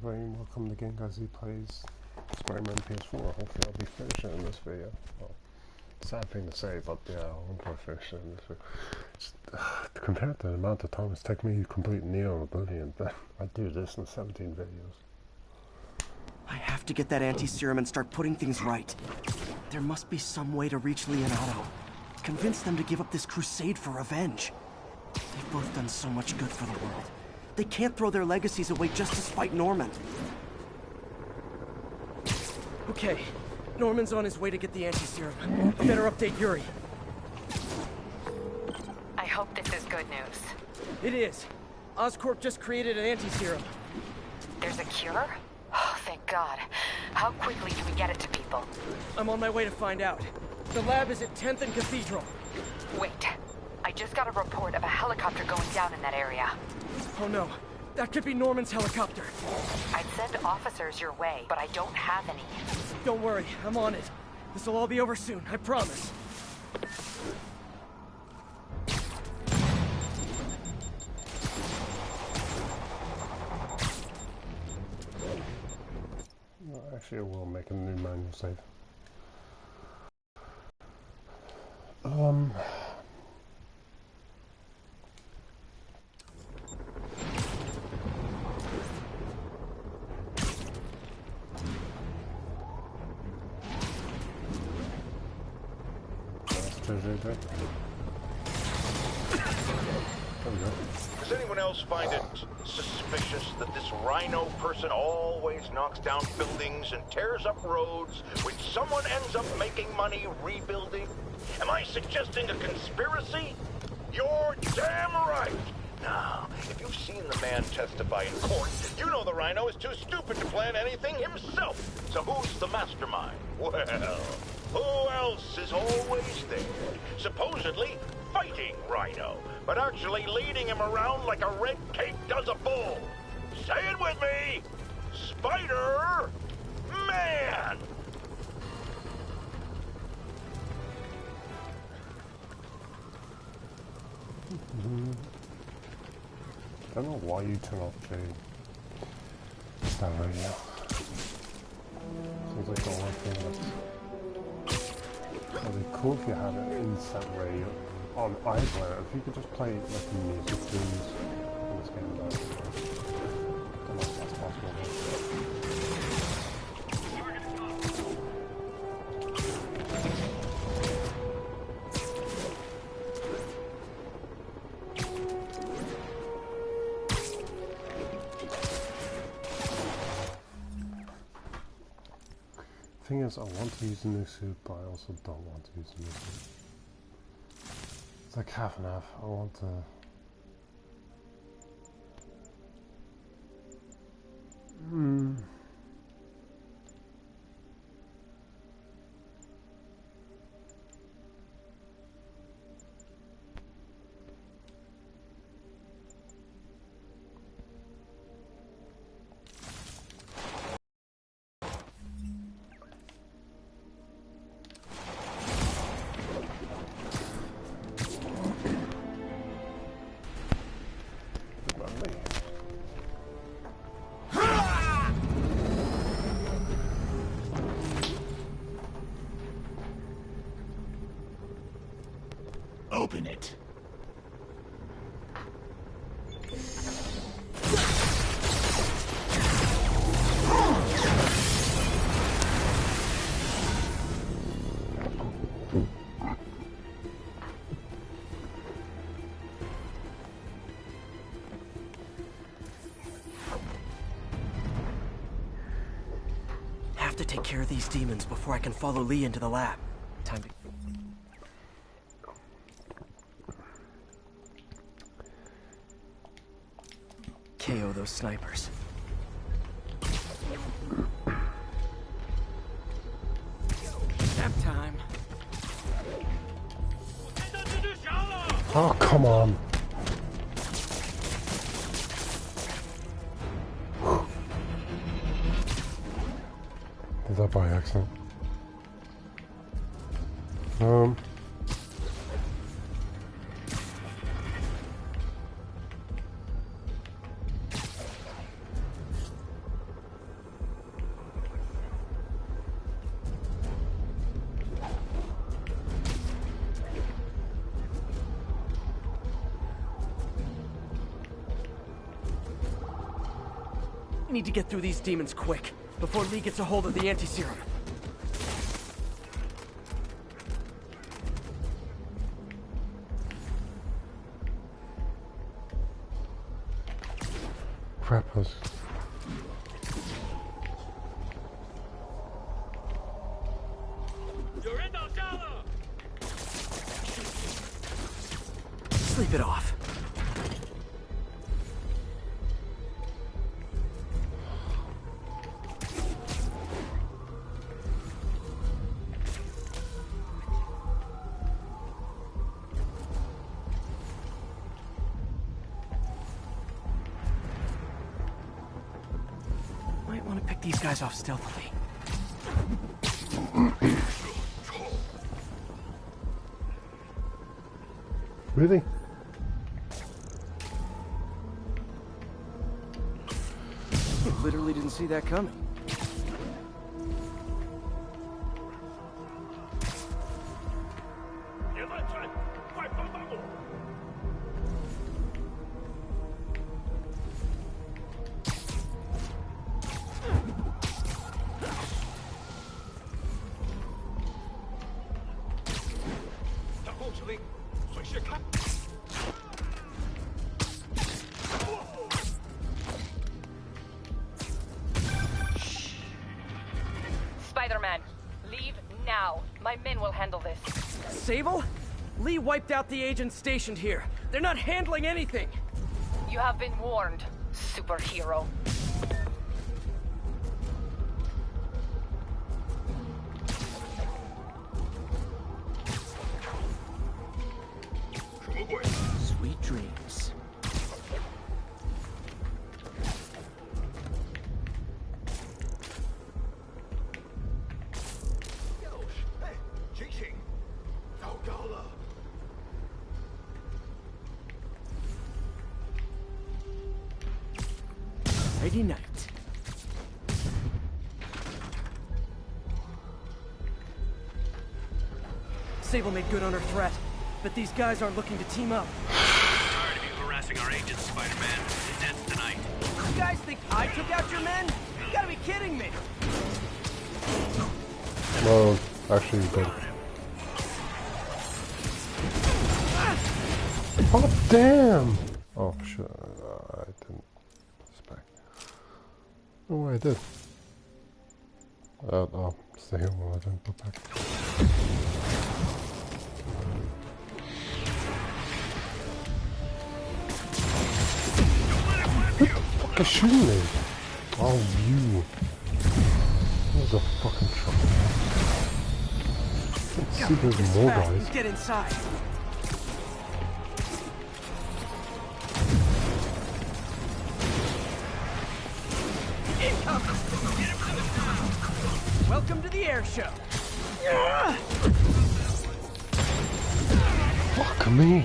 Rain, welcome to Game as he plays Spider-Man PS4. Hopefully I'll be finishing in this video. Well, sad thing to say, but yeah, I'll probably finish it in this video. Just, compared to the amount of time it's taken me to complete Neo Oblivion, but I do this in 17 videos. I have to get that anti-serum and start putting things right. There must be some way to reach Leonardo. Convince them to give up this crusade for revenge. They've both done so much good for the world. They can't throw their legacies away just to spite Norman. Okay, Norman's on his way to get the anti-serum. I better update Yuri. I hope this is good news. It is. Oscorp just created an anti-serum. There's a cure? Oh, thank God. How quickly do we get it to people? I'm on my way to find out. The lab is at 10th and Cathedral. Wait. I just got a report of a helicopter going down in that area. Oh no. That could be Norman's helicopter. I'd send officers your way, but I don't have any. Don't worry, I'm on it. This'll all be over soon, I promise. Actually, I will make a new manual save. Does anyone else find it suspicious that this Rhino person always knocks down buildings and tears up roads, which someone ends up making money rebuilding? Am I suggesting a conspiracy? You're damn right! Now, if you've seen the man testify in court, you know the Rhino is too stupid to plan anything himself. So who's the mastermind? Well, who else is always there? Supposedly fighting Rhino, but actually leading him around like a red cape does a bull. Say it with me! Spider-Man! I don't know why you turn off that radio. Seems like the only thing that's really cool if you had an instant radio on iPlayer. If you could just play like the music themes in this game, I don't know if that's possible. The thing is, I want to use the new suit, but I also don't want to use the new suit. It's like half and half. I want to... Open it. Have to take care of these demons before I can follow Lee into the lab. Time to... KO those snipers. Nap time. Oh, come on. Is that by accident? We need to get through these demons quick, before Lee gets a hold of the anti-serum. Crap was. Sleep it off. Might want to pick these guys off stealthily. Really? Literally didn't see that coming. Spider-Man, leave now. My men will handle this. Sable? Lee wiped out the agents stationed here. They're not handling anything. You have been warned, superhero. Sweet dreams. Friday night. Sable made good on her threat, but these guys aren't looking to team up. Tired of you harassing our agents, Spider-Man. It ends tonight. You guys think I took out your men? You gotta be kidding me! Well, actually, but. Oh, damn! Oh, shit. I didn't expect. Oh, I did. I'll stay here while I don't go back. What the fuck is shooting me? Oh, you. That was a fucking trouble. Let's see if there's more guys. Get inside. Incoming! Welcome to the air show. Fuck me.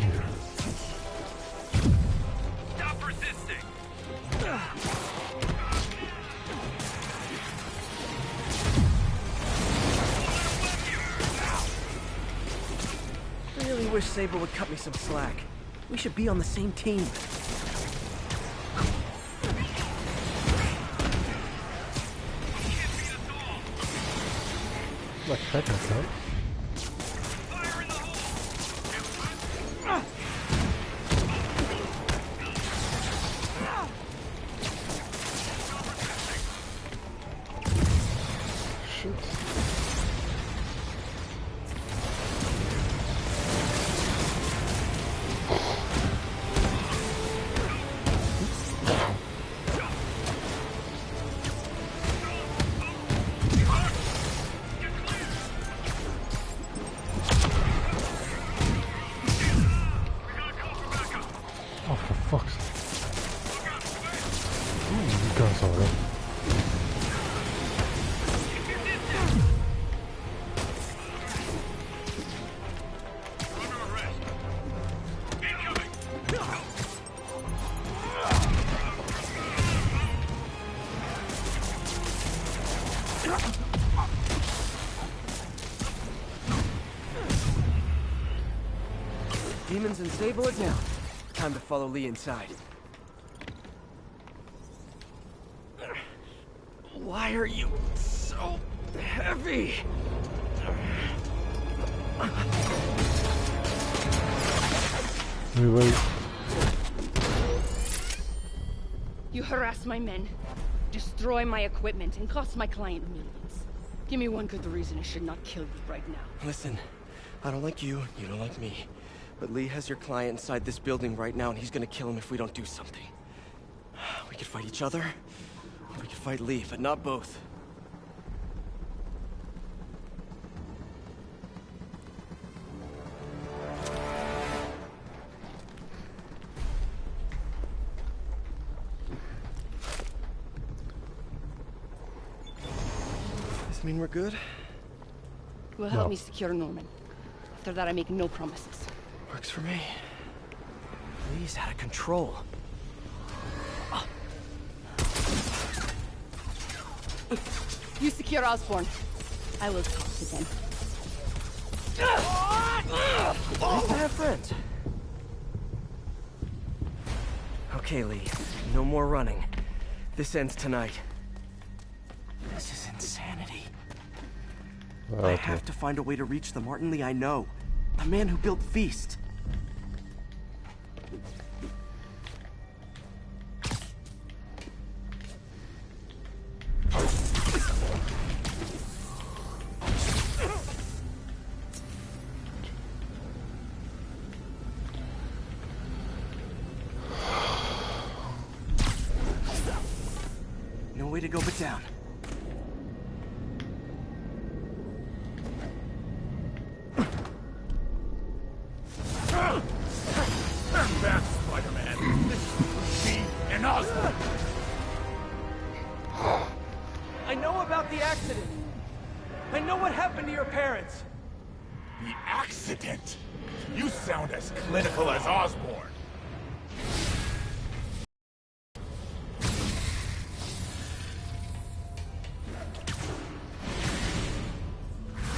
Stop resisting! Really wish Sable would cut me some slack. We should be on the same team. Like heck, I can't. Fire in the hole! Shit. Oh, for fuck's sake. Ooh, you guys are up. Demons and Sable are down. Time to follow Lee inside. Why are you so heavy? Really? You harass my men, destroy my equipment, and cost my client millions. Give me one good reason I should not kill you right now. Listen, I don't like you, you don't like me. But Lee has your client inside this building right now, and he's gonna kill him if we don't do something. We could fight each other, or we could fight Lee, but not both. Does this mean we're good? You will help me secure Norman. After that, I make no promises. Works for me. Lee's out of control. You secure Osborn. I will talk to them. Nice to have friends. Okay, Lee. No more running. This ends tonight. This is insanity. I have to find a way to reach the Martin Lee I know. The man who built Feast. No way to go but down. Stand back, Spider-Man. This is me and Osborn. I know about the accident. I know what happened to your parents. The accident? You sound as clinical as Osborn.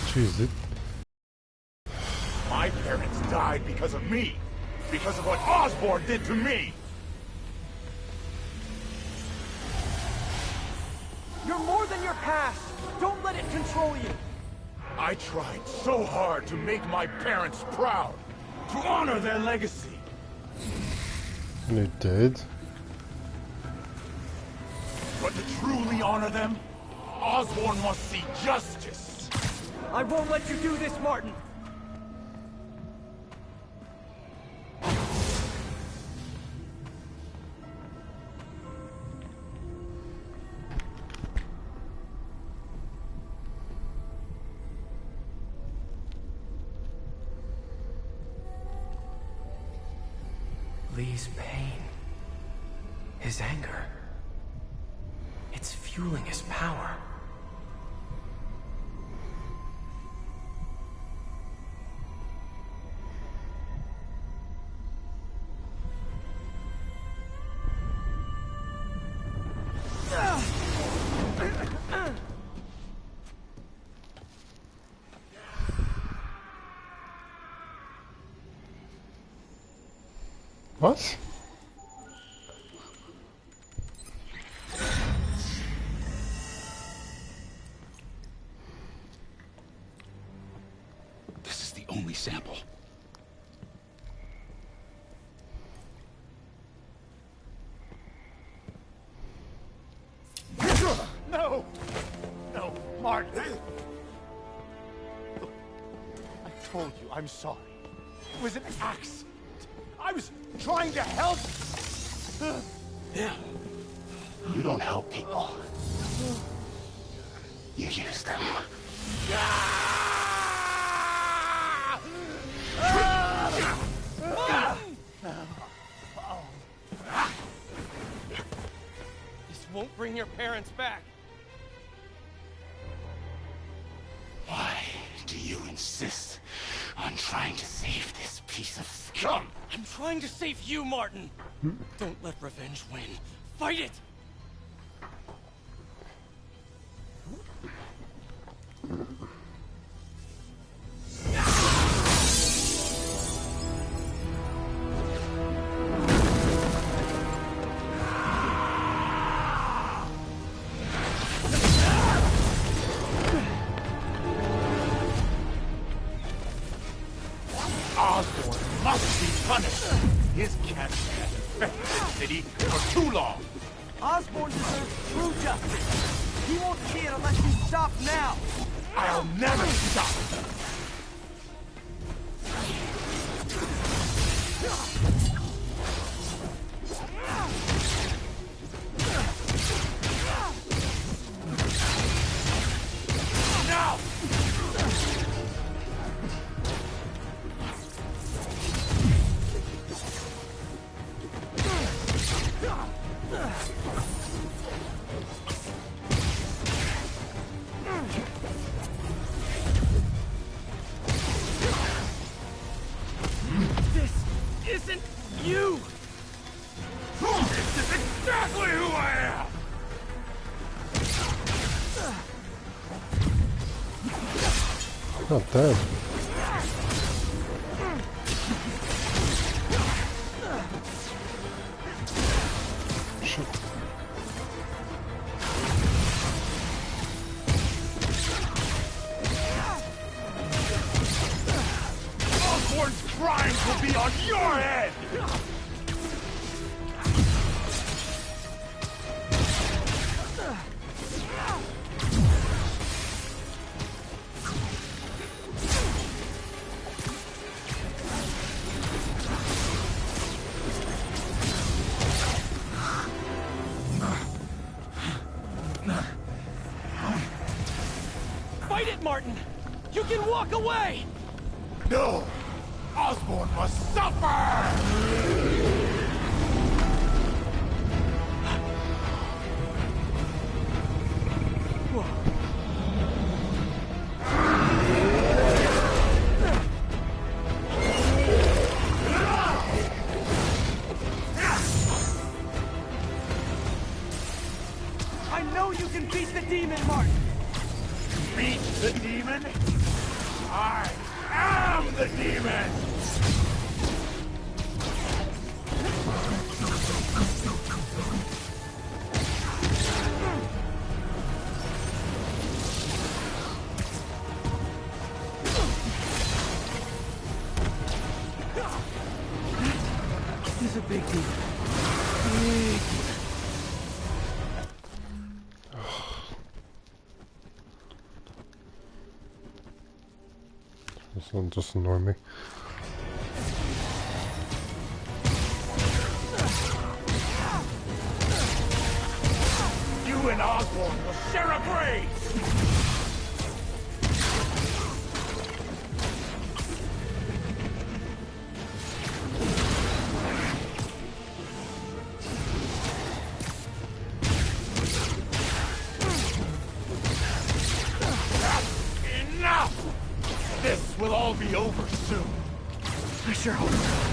Jeez, it. My parents died because of me. Because of what Osborn did to me. You're more than your past. Don't let it control you. I tried so hard to make my parents proud. To honor their legacy. And it did. But to truly honor them, Osborn must see justice. I won't let you do this, Martin. Lee's pain, his anger, it's fueling his power. What? This is the only sample. No! No, Martin! Look, I told you I'm sorry. It was an accident. I was trying to help. Yeah. You don't help people. You use them. This won't bring your parents back. Why do you insist on trying to save this piece of scum? I'm trying to save you, Martin. Don't let revenge win. Fight it! must be punished. His cancer has infected the city for too long. Osborn deserves true justice. He won't see it unless you stop now. I'll never stop. Now! This isn't you! This is exactly who I am! Not dead. Shit. Osborn's crimes will be on your head! Fight it, Martin! You can walk away! No! Osborn must suffer! I know you can beat the demon, Martin! Beat the demon? I am the demon! This is a big deal. Big deal. This one just annoyed me. You and Osborn will share a grave! Enough! This will all be over soon. I sure hope so.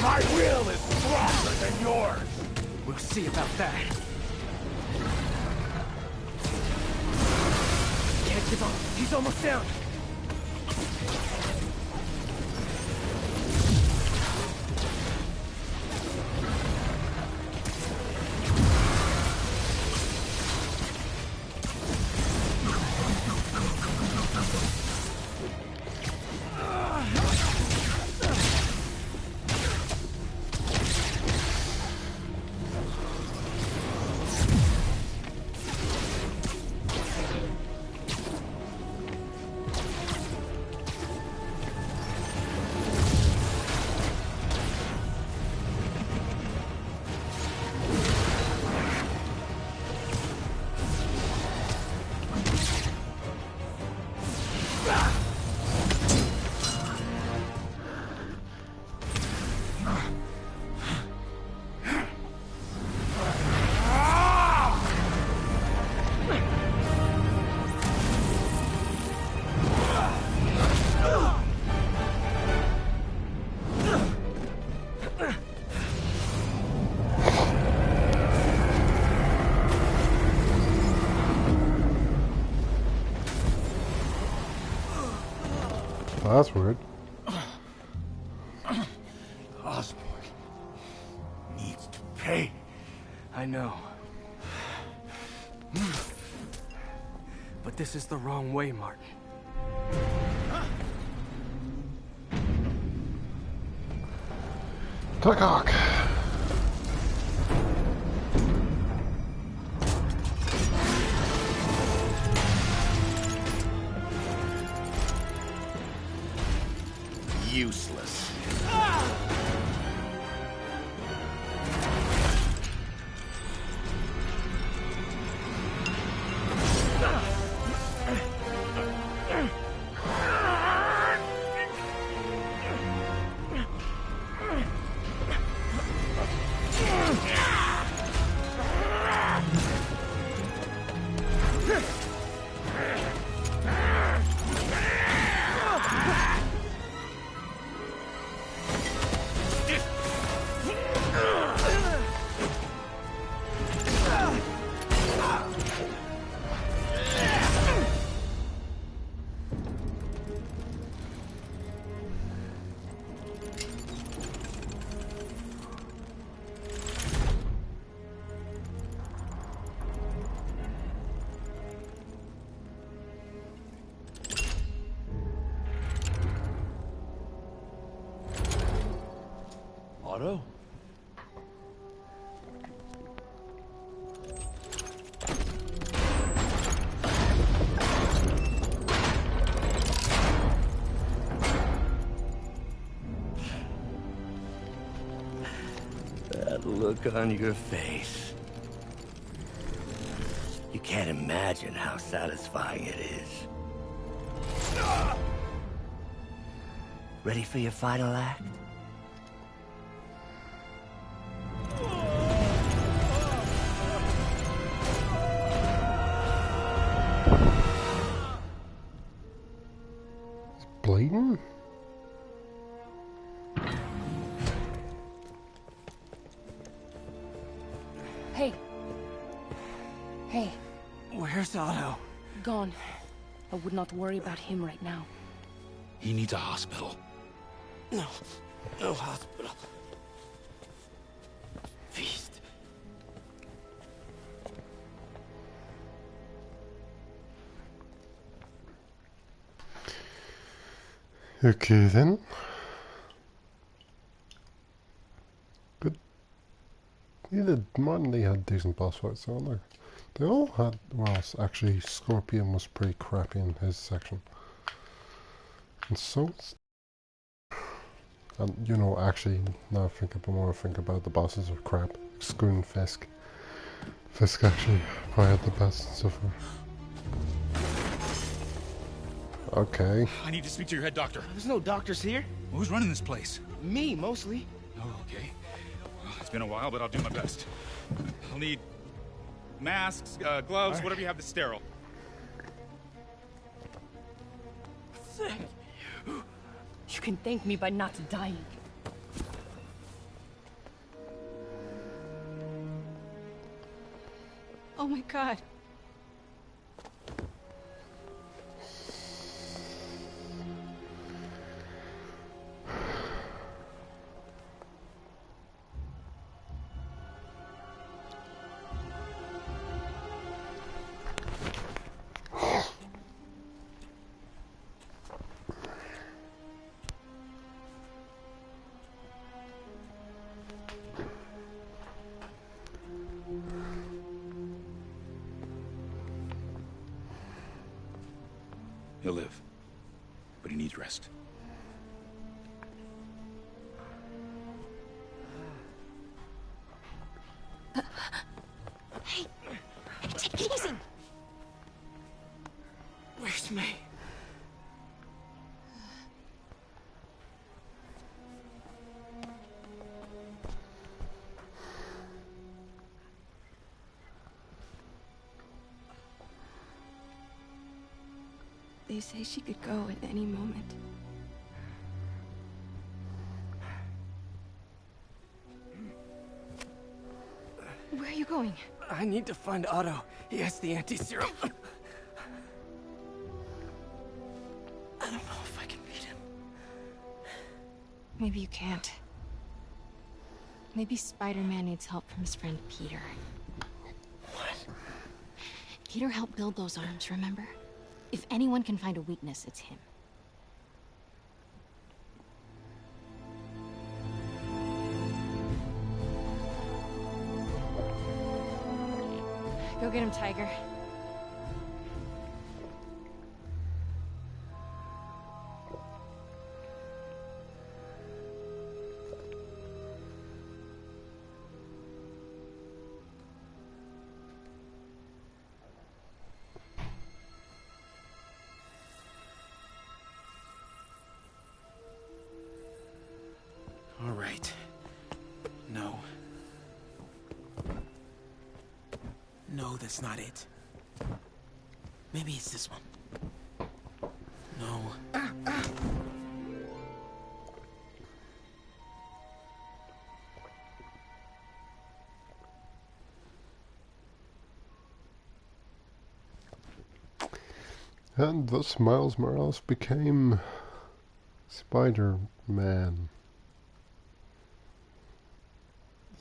My will is stronger than yours! We'll see about that. Can't give up. He's almost down. That's weird. Osborn needs to pay. I know. But this is the wrong way, Martin. Cock. Useless. Otto? That look on your face. You can't imagine how satisfying it is. Ready for your final act? Bleeding? Hey. Hey. Where's Otto? Gone. I would not worry about him right now. He needs a hospital. No. No hospital. Feast. Okay then. Good. Martin Lee had decent boss fights, so like they all had. Well, actually, Scorpion was pretty crappy in his section, and so. And you know, actually, now I think about the bosses of crap, excluding Fisk. Fisk actually probably had the best so far. Okay. I need to speak to your head doctor. There's no doctors here. Who's running this place? Me, mostly. Oh, okay. Well, it's been a while, but I'll do my best. I'll need masks, gloves, whatever you have that's sterile. Thank you. You can thank me by not dying. Oh my God. He'll live, but he needs rest. Hey, take it easy. Where's May? They say she could go at any moment. Where are you going? I need to find Otto. He has the anti-serum. I don't know if I can beat him. Maybe you can't. Maybe Spider-Man needs help from his friend Peter. What? Peter helped build those arms, remember? If anyone can find a weakness, it's him. Go get him, Tiger. All right. No. No, that's not it. Maybe it's this one. No. And thus Miles Morales became Spider-Man.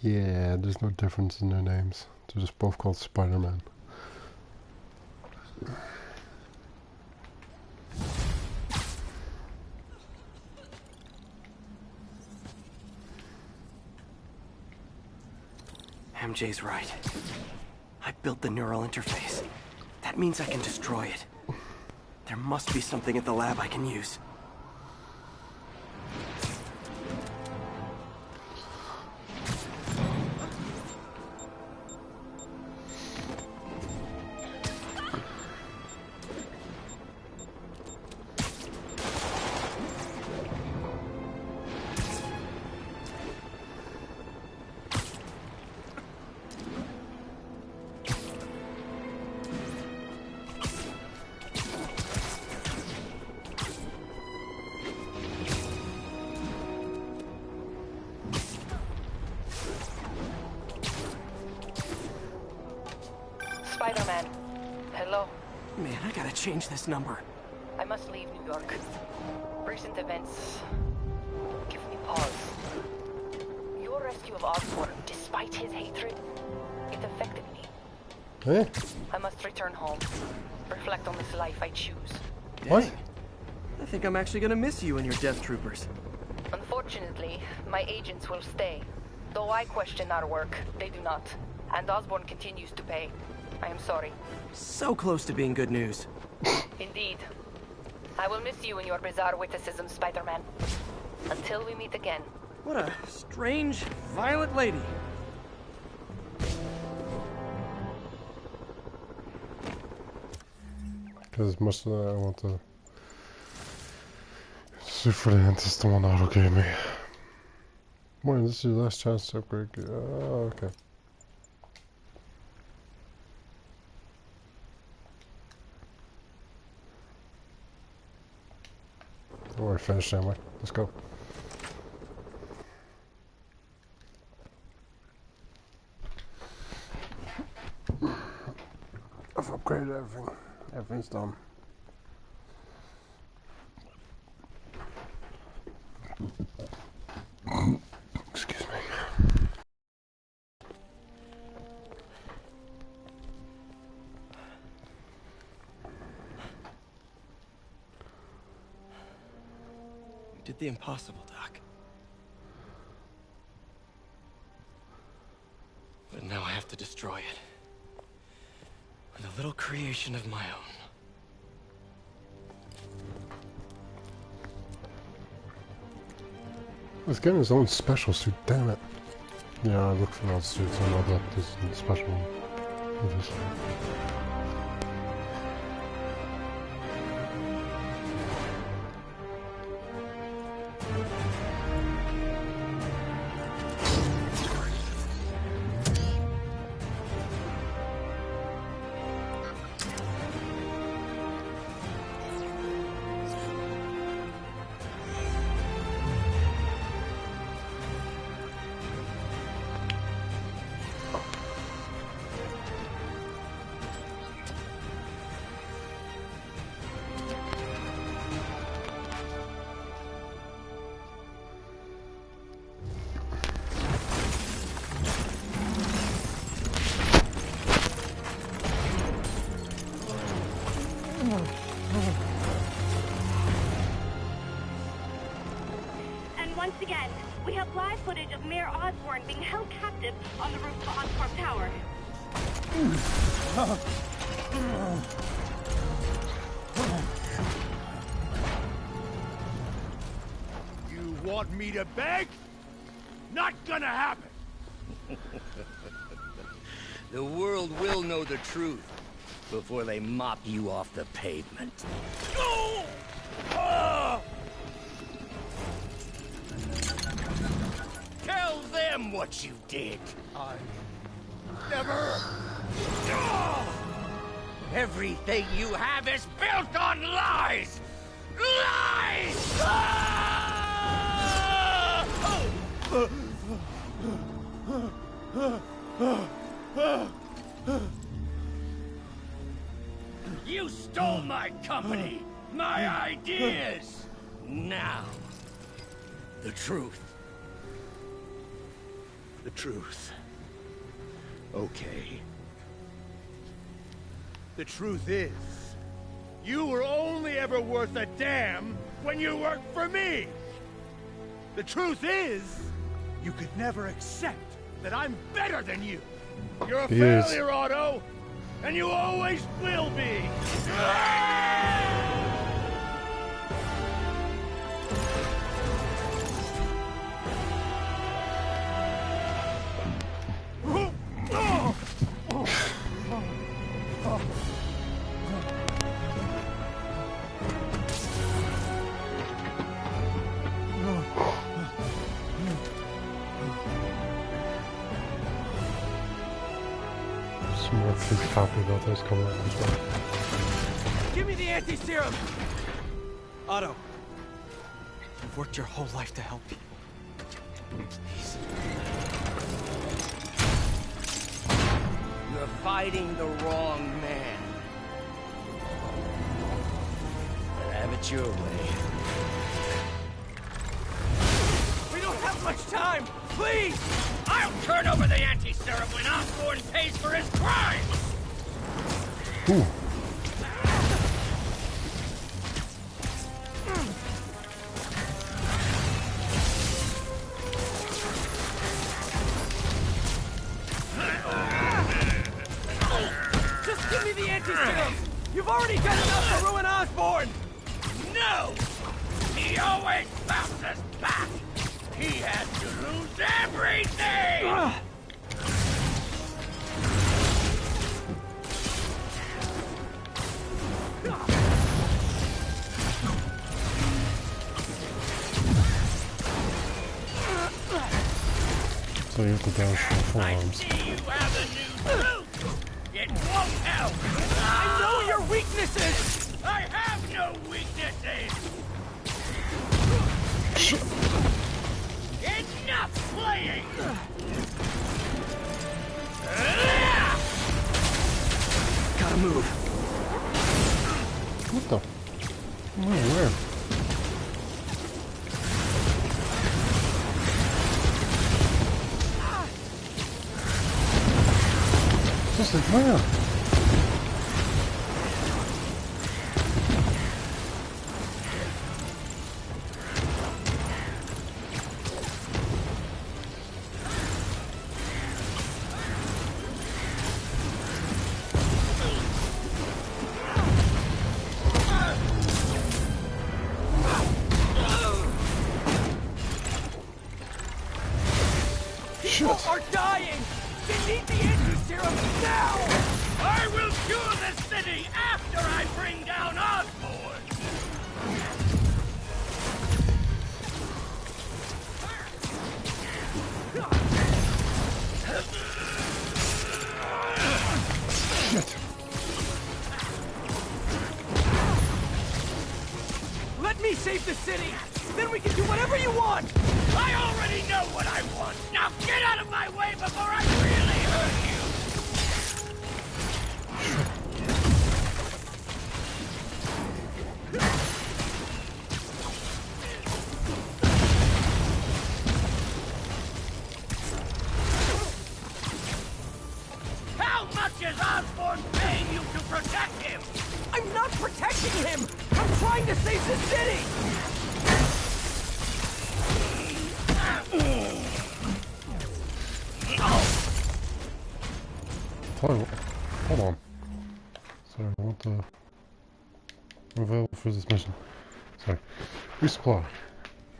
Yeah, there's no difference in their names. They're just both called Spider-Man. MJ's right. I built the neural interface. That means I can destroy it. There must be something at the lab I can use. Spider-Man. Hello. Man, I gotta change this number. I must leave New York. Recent events give me pause. Your rescue of Osborn, despite his hatred, it affected me. Eh? I must return home. Reflect on this life I choose. What? Dang. I think I'm actually gonna miss you and your death troopers. Unfortunately, my agents will stay. Though I question our work, they do not. And Osborn continues to pay. I am sorry. So close to being good news. Indeed. I will miss you and your bizarre witticism, Spider-Man. Until we meet again. What a strange, violent lady. Because most of that I want to see for the hint is the one Otto gave me. Morning, this is your last chance to upgrade. Oh, okay. Don't worry, finished anyway. Let's go. I've upgraded everything. Everything's done. Excuse me. You did the impossible, Doc. But now I have to destroy it. With a little creation of my own. He's getting his own special suit, damn it. Yeah, I look for all suits, I know that this is the special one. It is. Once again, we have live footage of Mayor Osborn being held captive on the roof of Oscorp Tower. You want me to beg? Not gonna happen! The world will know the truth before they mop you off the pavement. No! Tell them what you did. I never... Everything you have is built on lies! Lies! You stole my company, my ideas! Now, the truth. The truth. Okay. The truth is, you were only ever worth a damn when you worked for me! The truth is, you could never accept that I'm better than you! You're a failure, Otto! And you always will be! Some more please copy about those coming up as well. Give me the anti-serum! Otto, you've worked your whole life to help people. Please. You're fighting the wrong man. But have it your way. We don't have much time! Please! I'll turn over the anti-serum when Osborn pays for his crimes! Ooh. Just give me the anti-serum! You've already done enough to ruin Osborn! No! He always bounces back! He has to lose everything! So you have to dash your forearms. See you have a new suit! It won't help! I know your weaknesses! I have no weaknesses! Enough playing! Gotta move. What the? Where? Just like where? People are dying! They need the anti-serum now! I will cure the city after I bring down Osborn! Let me save the city! Then we can do whatever you want! I already know what I want! Now get out of my way before I really hurt you! How much is Osborn paying you to protect him? I'm not protecting him! I'm trying to save the city! Hold on. Sorry, I want to... Available for this mission. Sorry. Resupply.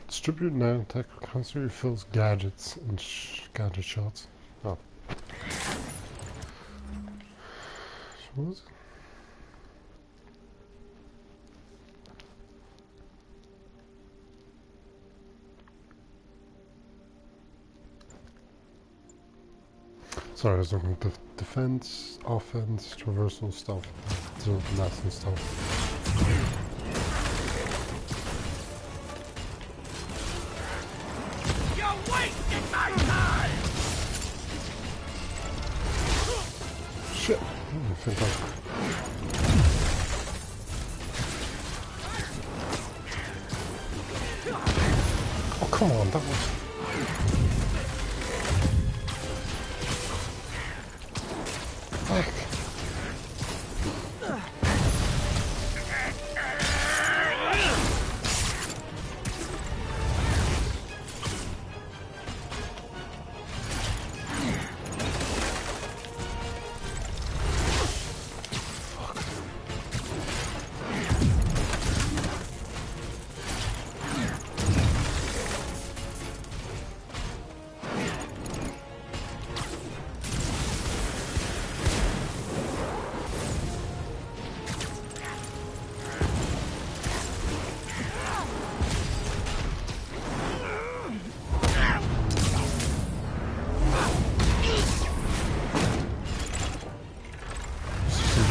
Distribute nanotech constantly refills gadgets and gadget shots. Oh. What was it? Sorry, I was looking at defense, offense, traversal stuff, mass and stuff. You're wasting my time! Shit! Oh, fantastic. Oh, come on, that was... Fuck.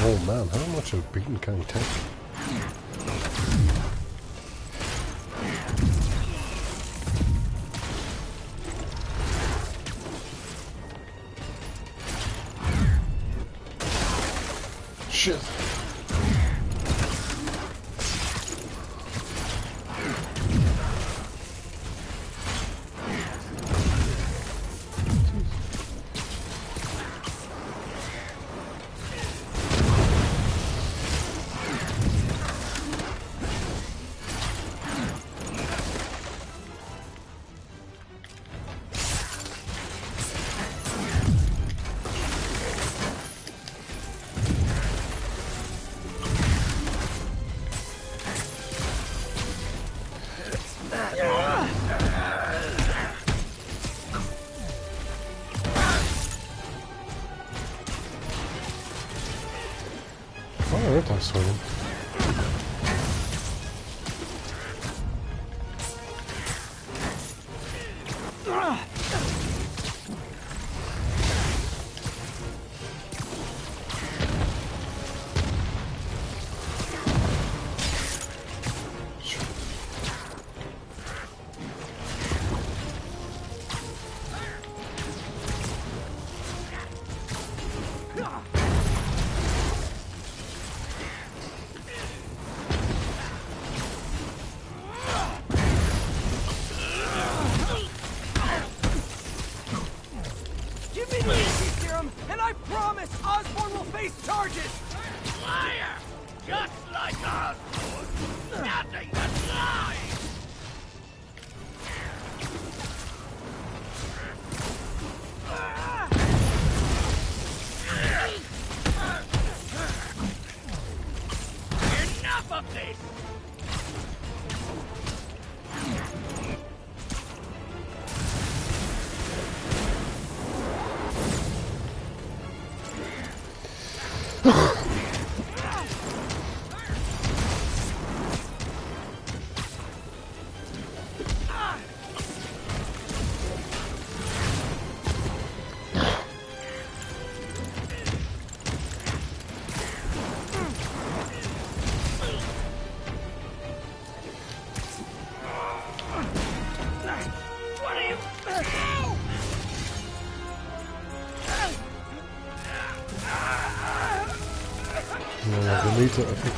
Oh man, how much of a beating can he take? Shit. Oh, aren't I swinging? Give me the anti-serum, and I promise Osborn will face charges! Liar! Just like Osborn! Nothing but lies! Enough of this! Yeah, delete it, I think.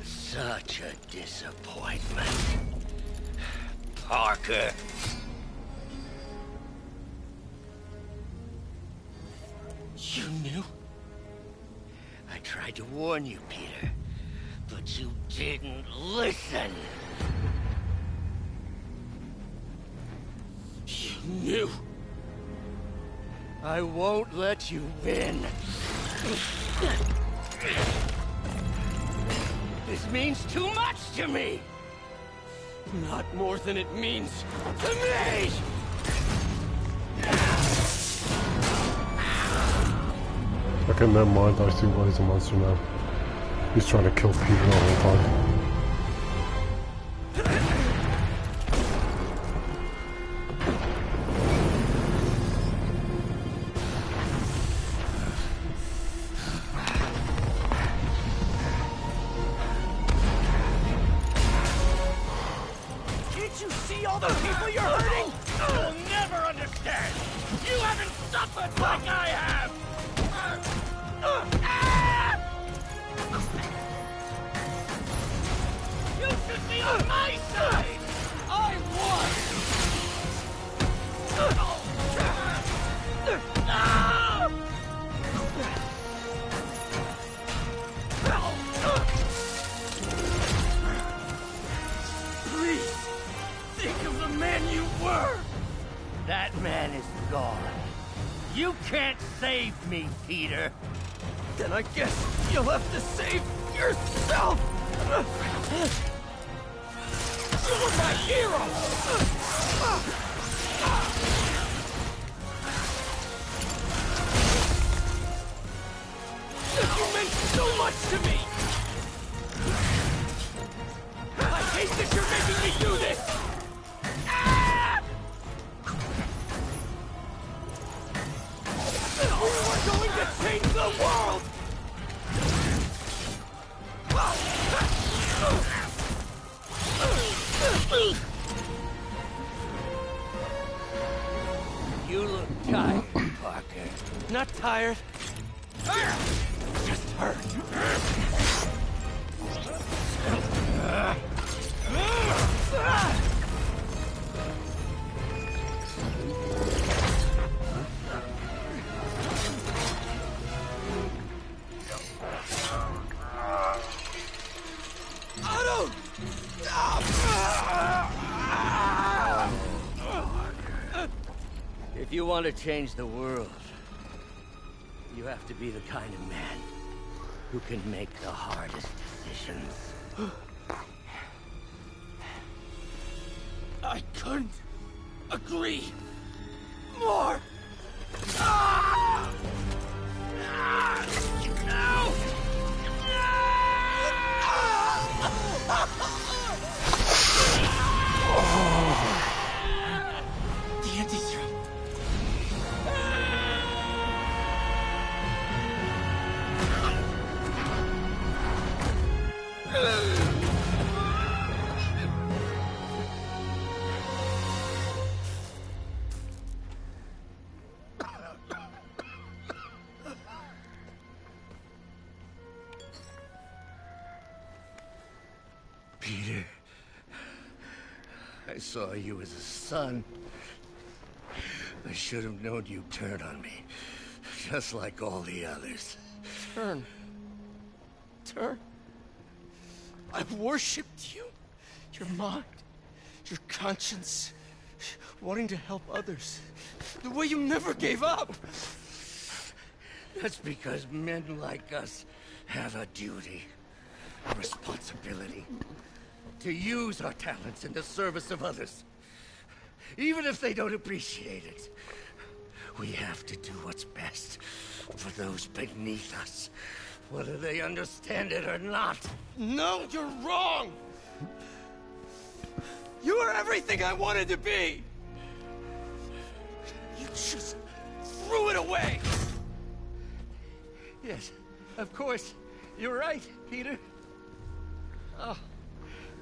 Such a disappointment. Parker. You knew? I warn you, Peter, but you didn't listen. You knew. I won't let you win. This means too much to me. Not more than it means to me! Okay, never mind. I see why he's a monster now. He's trying to kill Peter the whole time. Can't you see all the people you're hurting? You'll never understand! You haven't suffered like I have! You should be on my side! I won! Please, think of the man you were! That man is gone. You can't save me, Peter. Then I guess you'll have to save yourself! You're my hero! You meant so much to me! I hate that you're making me do this! We were going to change the world! You look tired, Parker. Not tired. Just hurt. Otto! Stop! If you want to change the world, you have to be the kind of man who can make the hardest decisions. I couldn't agree more! No! The anti-serum. Peter, I saw you as a son. I should have known you'd turn on me, just like all the others. Turn? I've worshipped you. Your mind, your conscience, wanting to help others. The way you never gave up. That's because men like us have a duty, a responsibility, to use our talents in the service of others. Even if they don't appreciate it, we have to do what's best for those beneath us, whether they understand it or not. No, you're wrong! You are everything I wanted to be! You just threw it away! Yes, of course. You're right, Peter. Oh,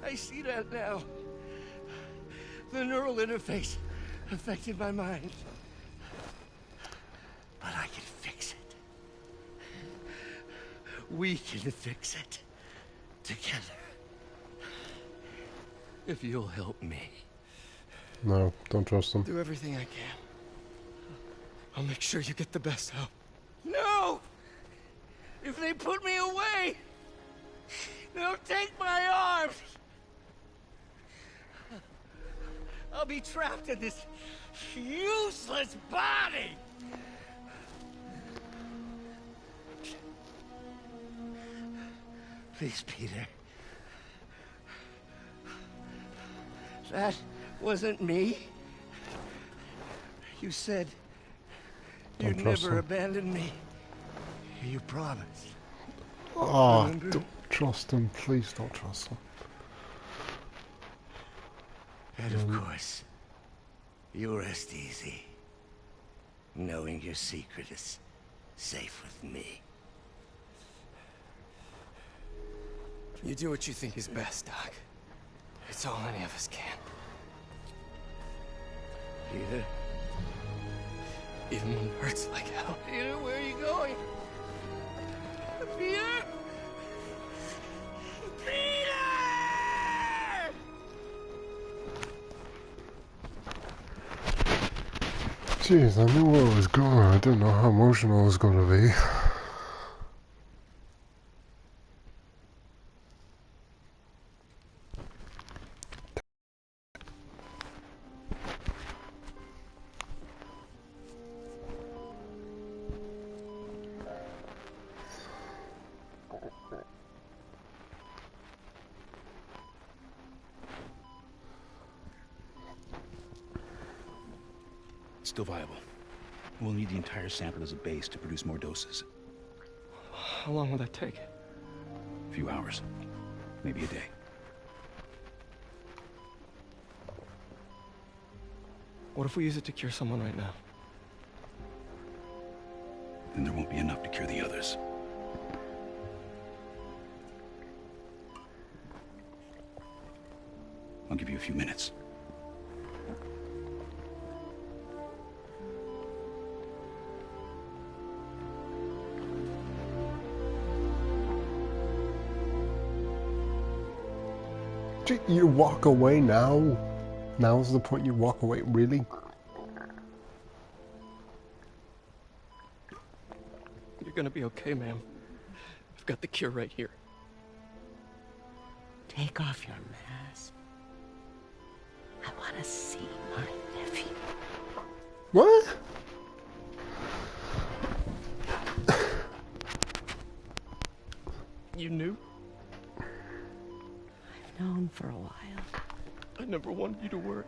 I see that now. The neural interface affected my mind. But I can fix it. We can fix it. Together. If you'll help me. No, don't trust him. Do everything I can. I'll make sure you get the best help. No! If they put me away, they'll take my arms. I'll be trapped in this useless body. Please, Peter. That wasn't me. You said you'd never abandon me. You promised. Oh, don't trust him. Please don't trust him. And of course, you rest easy, knowing your secret is safe with me. You do what you think is best, Doc. It's all any of us can. Peter? Even when it hurts like hell. Peter, where are you going? Peter? Peter! Jeez, I knew where I was going. I didn't know how emotional it was going to be. Still viable. We'll need the entire sample as a base to produce more doses. How long will that take? A few hours. Maybe a day. What if we use it to cure someone right now? Then there won't be enough to cure the others. I'll give you a few minutes. You walk away now? Now's the point you walk away? Really? You're gonna be okay, ma'am. I've got the cure right here. Take off your mask. I want to see my nephew. What? You knew? I've known for a while. I never wanted you to worry.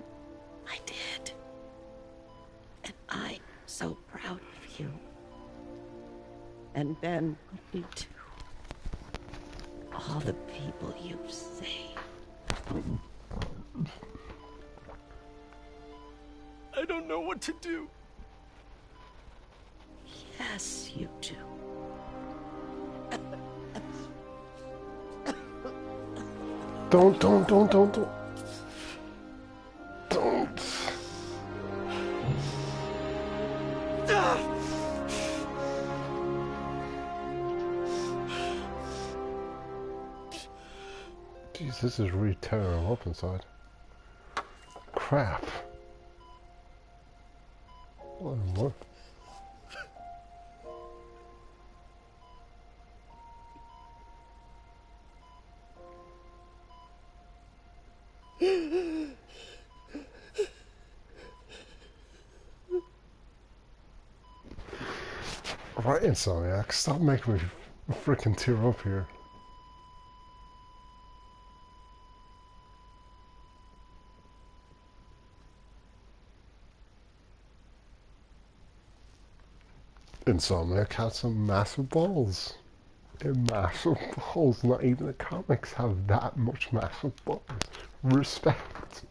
I did. And I'm so proud of you. And Ben would be too. All the people you've saved. I don't know what to do. Yes, you do. Don't. Jeez, this is really tearing him up inside. Crap. What? Right, Insomniac, stop making me freaking tear up here. Insomniac had some massive balls. Massive balls. Not even the comics have that much massive balls. Respect.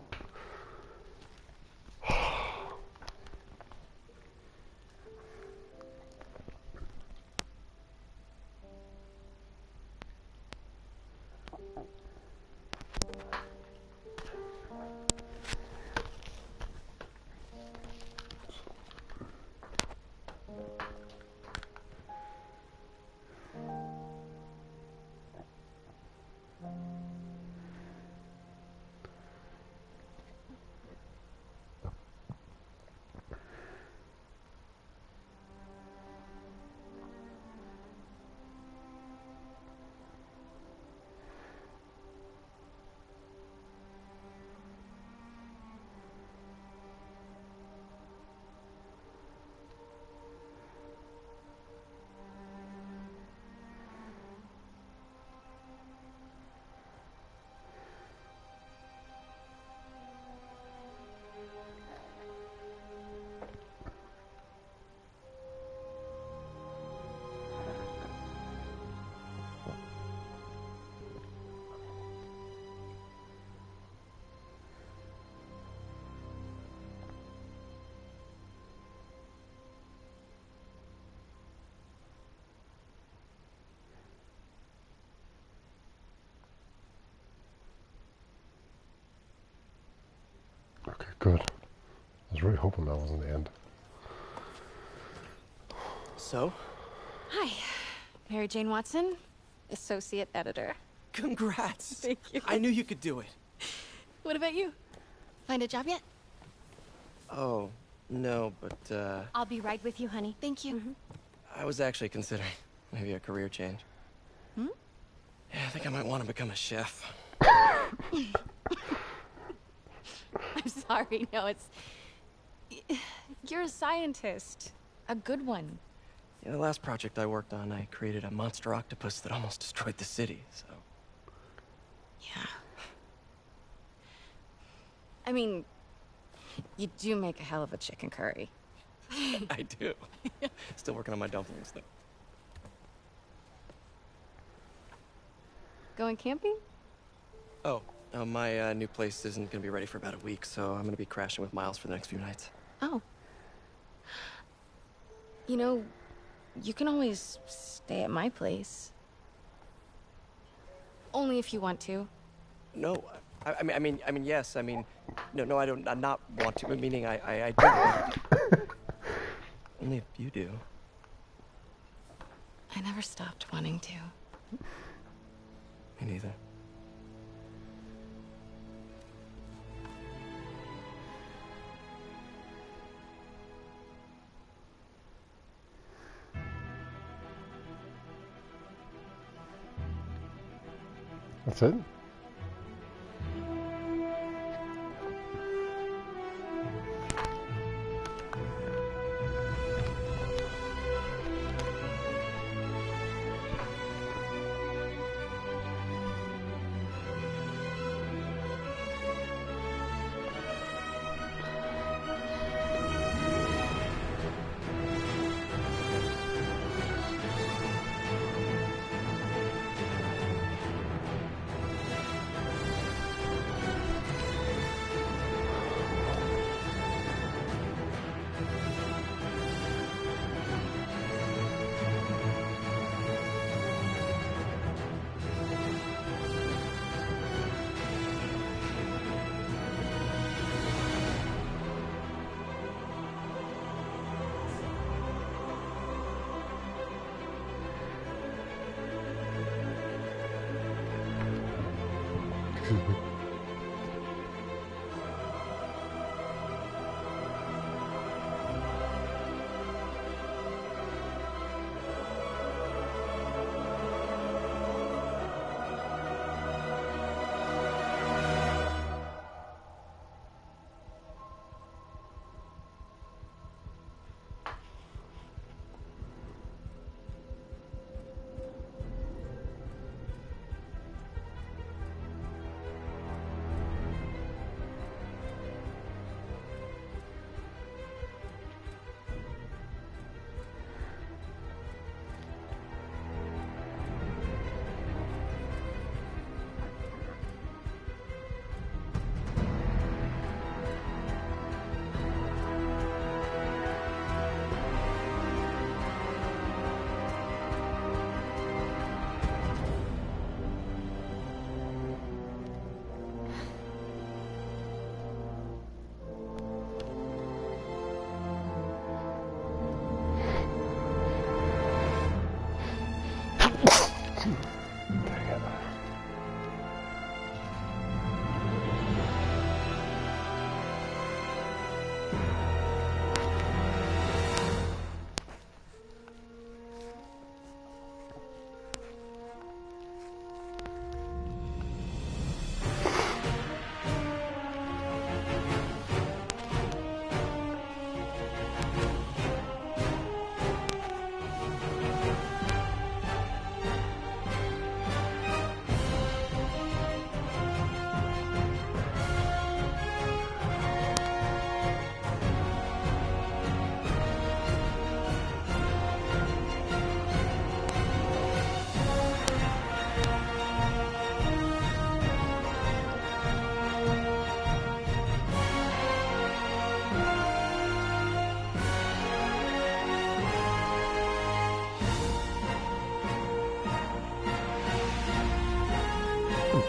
Okay, good. I was really hoping that wasn't the end. So? Hi, Mary Jane Watson, associate editor. Congrats. Thank you. I knew you could do it. What about you? Find a job yet? Oh, no, but, I'll be right with you, honey. Thank you. I was actually considering maybe a career change. Hmm? Yeah, I think I might want to become a chef. I'm sorry, no, it's... You're a scientist. A good one. Yeah, the last project I worked on, I created a monster octopus that almost destroyed the city, so... Yeah. I mean, you do make a hell of a chicken curry. I do. Still working on my dumplings, though. Going camping? Oh, my new place isn't gonna be ready for about a week, so I'm gonna be crashing with Miles for the next few nights. Oh. You know, you can always stay at my place. Only if you want to. No, I mean, yes. I mean, no, I don't. I'm not want to. Meaning, I do. Want to. Only if you do. I never stopped wanting to. Me neither. That's it?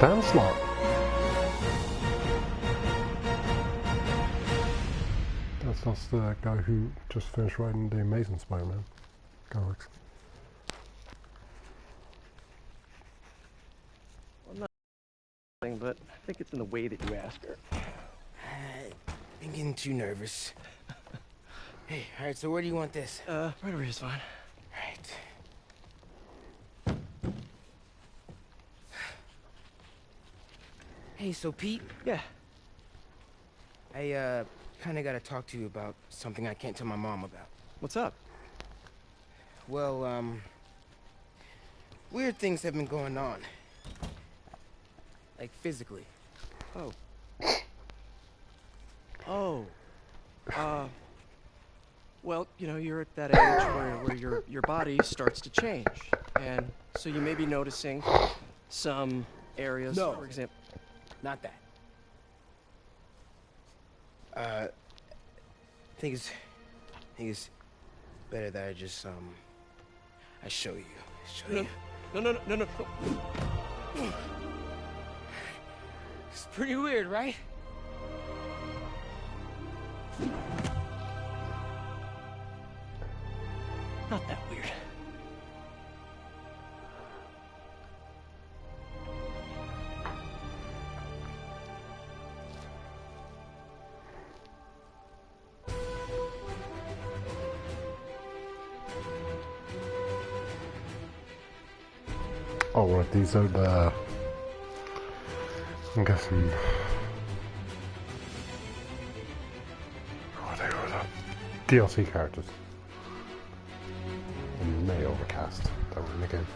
Dance slot. That's the guy who just finished writing the Amazing Spider-Man comics. I'm not but I think it's in the way that you ask her. I'm getting too nervous. Hey, alright, so where do you want this? Right over here's fine. Right. Hey, so Pete? Yeah. I, kinda gotta talk to you about something I can't tell my mom about. What's up? Well, weird things have been going on. Like, physically. Oh. Oh. Well, you know, you're at that age where your body starts to change. And so you may be noticing some areas, No. for example. Not that. I think it's better that I just, I show you. No. It's pretty weird, right? Not that weird. Oh, right, these are the... I'm guessing... Oh, they were the DLC characters. And May overcast that were in the game.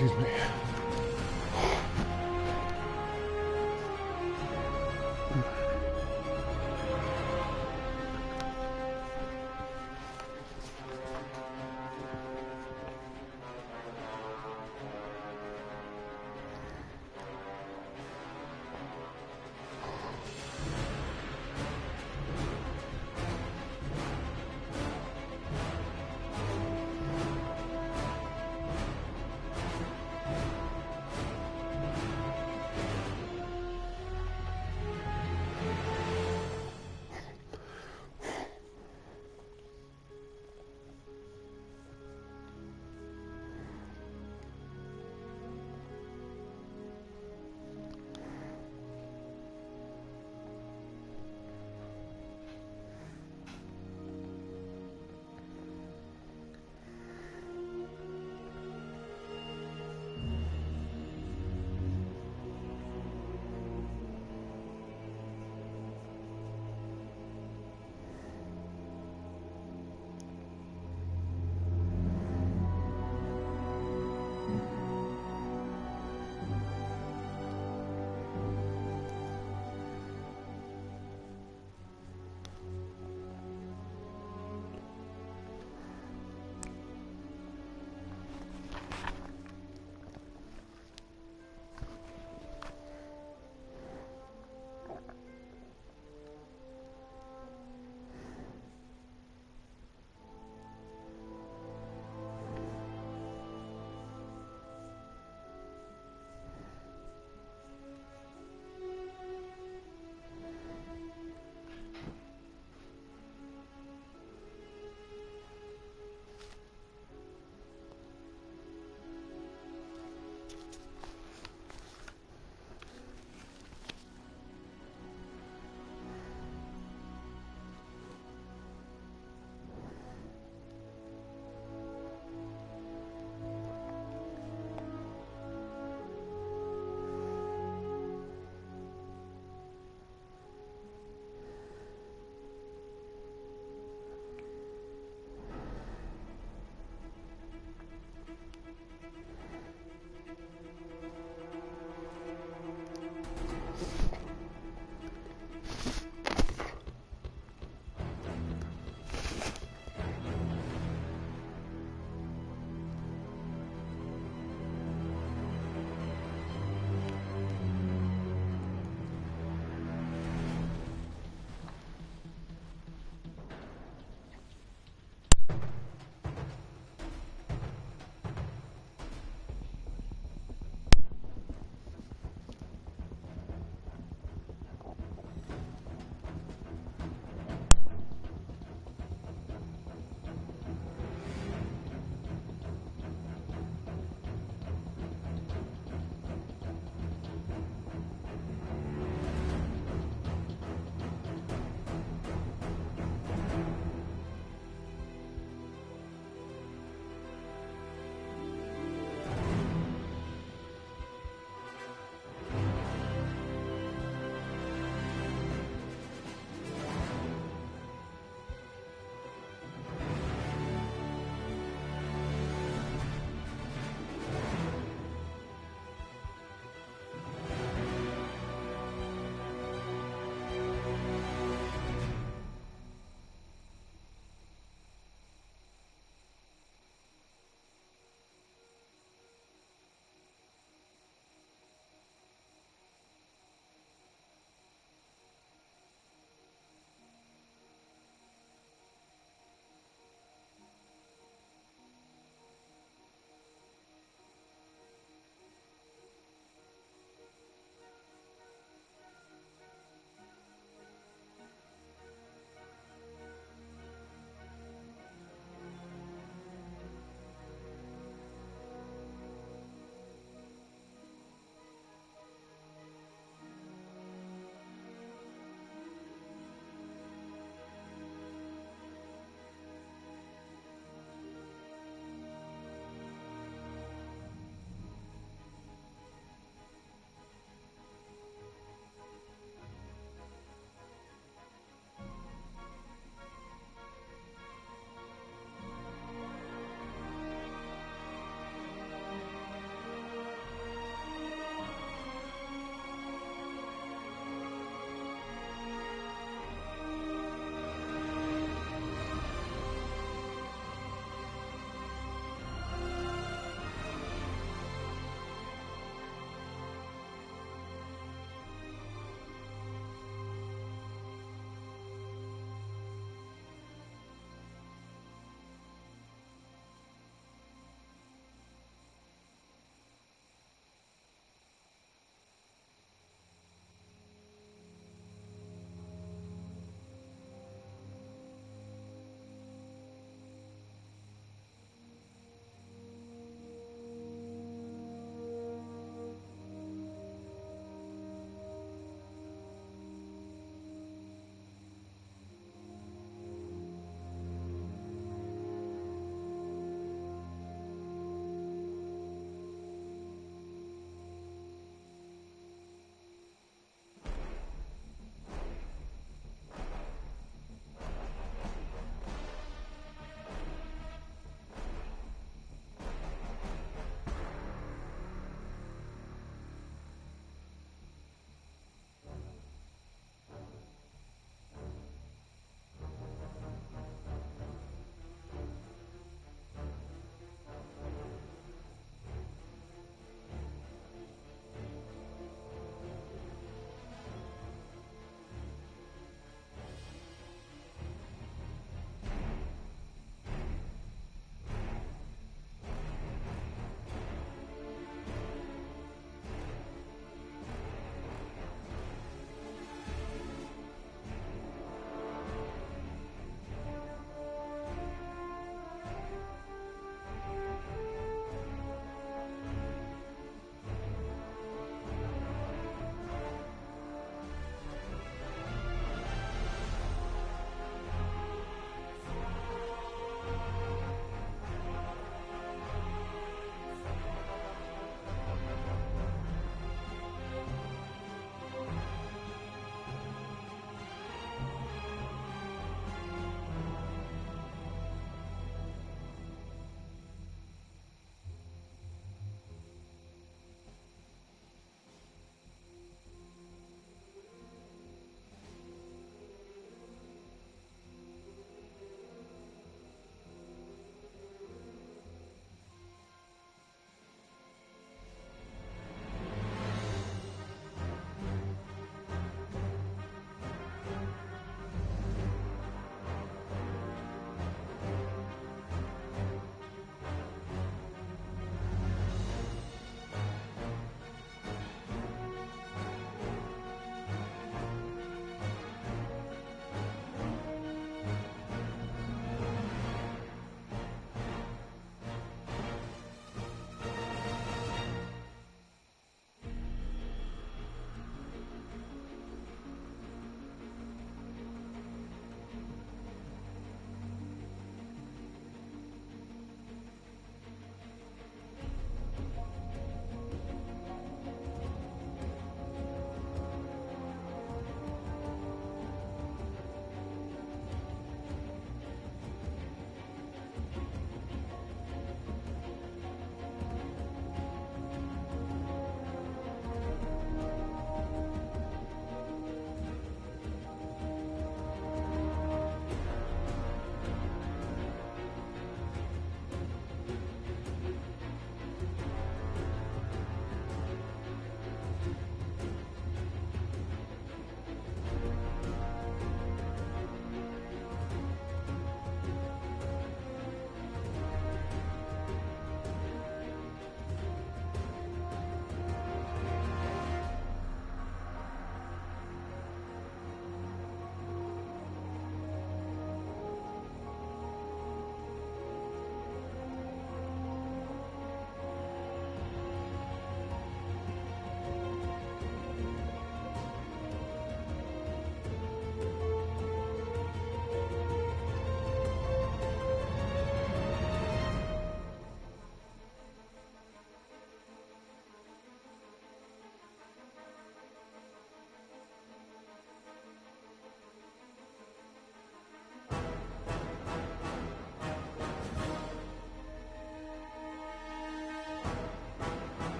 Excuse me.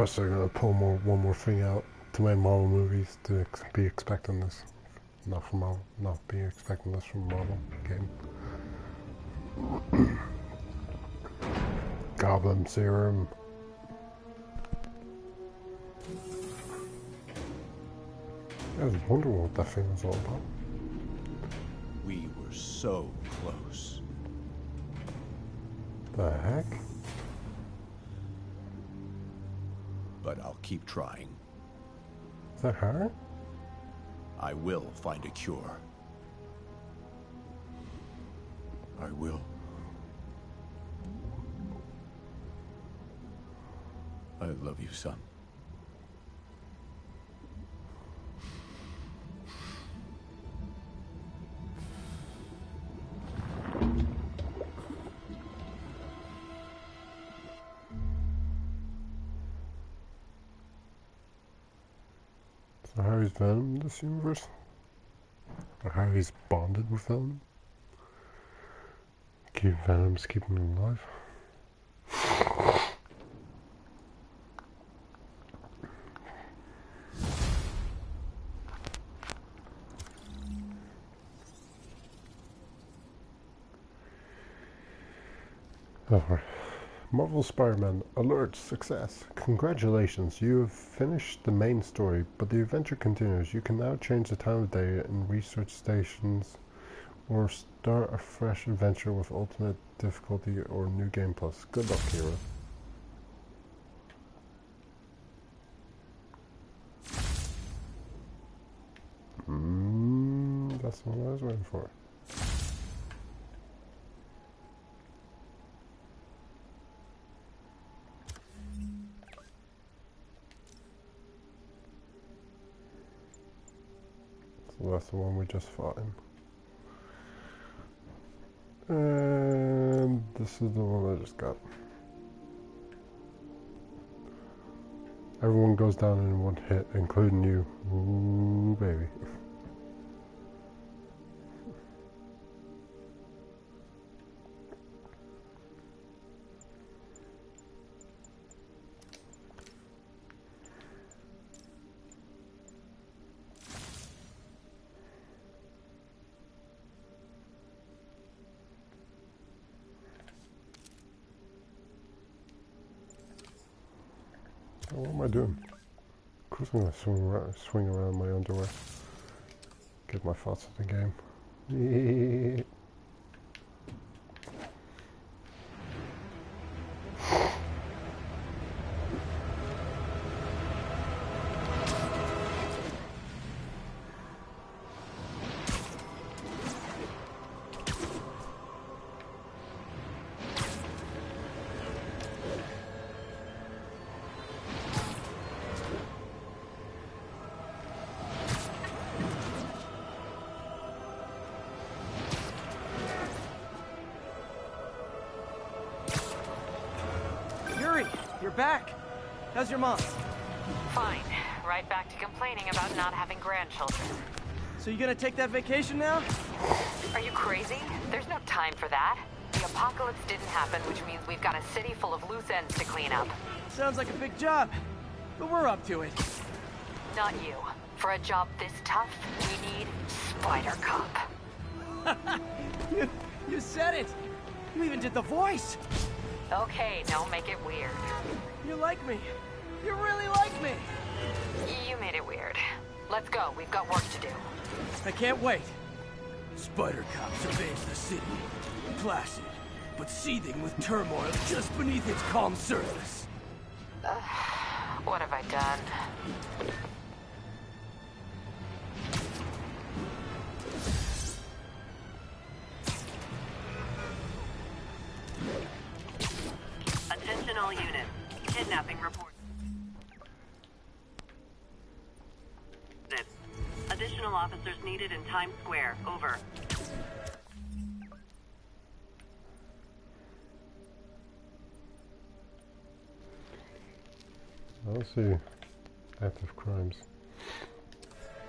course they're gonna pull one more thing out to make Marvel movies to be expecting this. Not from Marvel, not be expecting this from Marvel game. Goblin serum. I was wondering what that thing was all about. We were so close. The heck? But I'll keep trying. Is that her? I will find a cure. I will. I love you, son. So Harry's Venom in this universe? Or Harry's bonded with Venom? Venom's keeping him alive? Alright. Marvel Spider-Man alert success. Congratulations, you have finished the main story, but the adventure continues. You can now change the time of day in research stations or start a fresh adventure with ultimate difficulty or new game plus. Good luck, hero. That's what I was waiting for. So that's the one we just fought in. And this is the one I just got. Everyone goes down in one hit, including you. Ooh, baby. What am I doing? Of course I'm gonna swing around my underwear. Get my thoughts of the game. You're back. How's your mom? Fine. Right back to complaining about not having grandchildren. So you gonna take that vacation now? Are you crazy? There's no time for that. The apocalypse didn't happen, which means we've got a city full of loose ends to clean up. Sounds like a big job, but we're up to it. Not you. For a job this tough, we need Spider Cop. You said it! You even did the voice! Okay, don't make it weird. You like me. You really like me. You made it weird. Let's go. We've got work to do. I can't wait. Spider Cop surveys the city. Placid, but seething with turmoil just beneath its calm surface. What have I done? Attention all units. Kidnapping report. Additional officers needed in Times Square. Over. I'll see. Active crimes.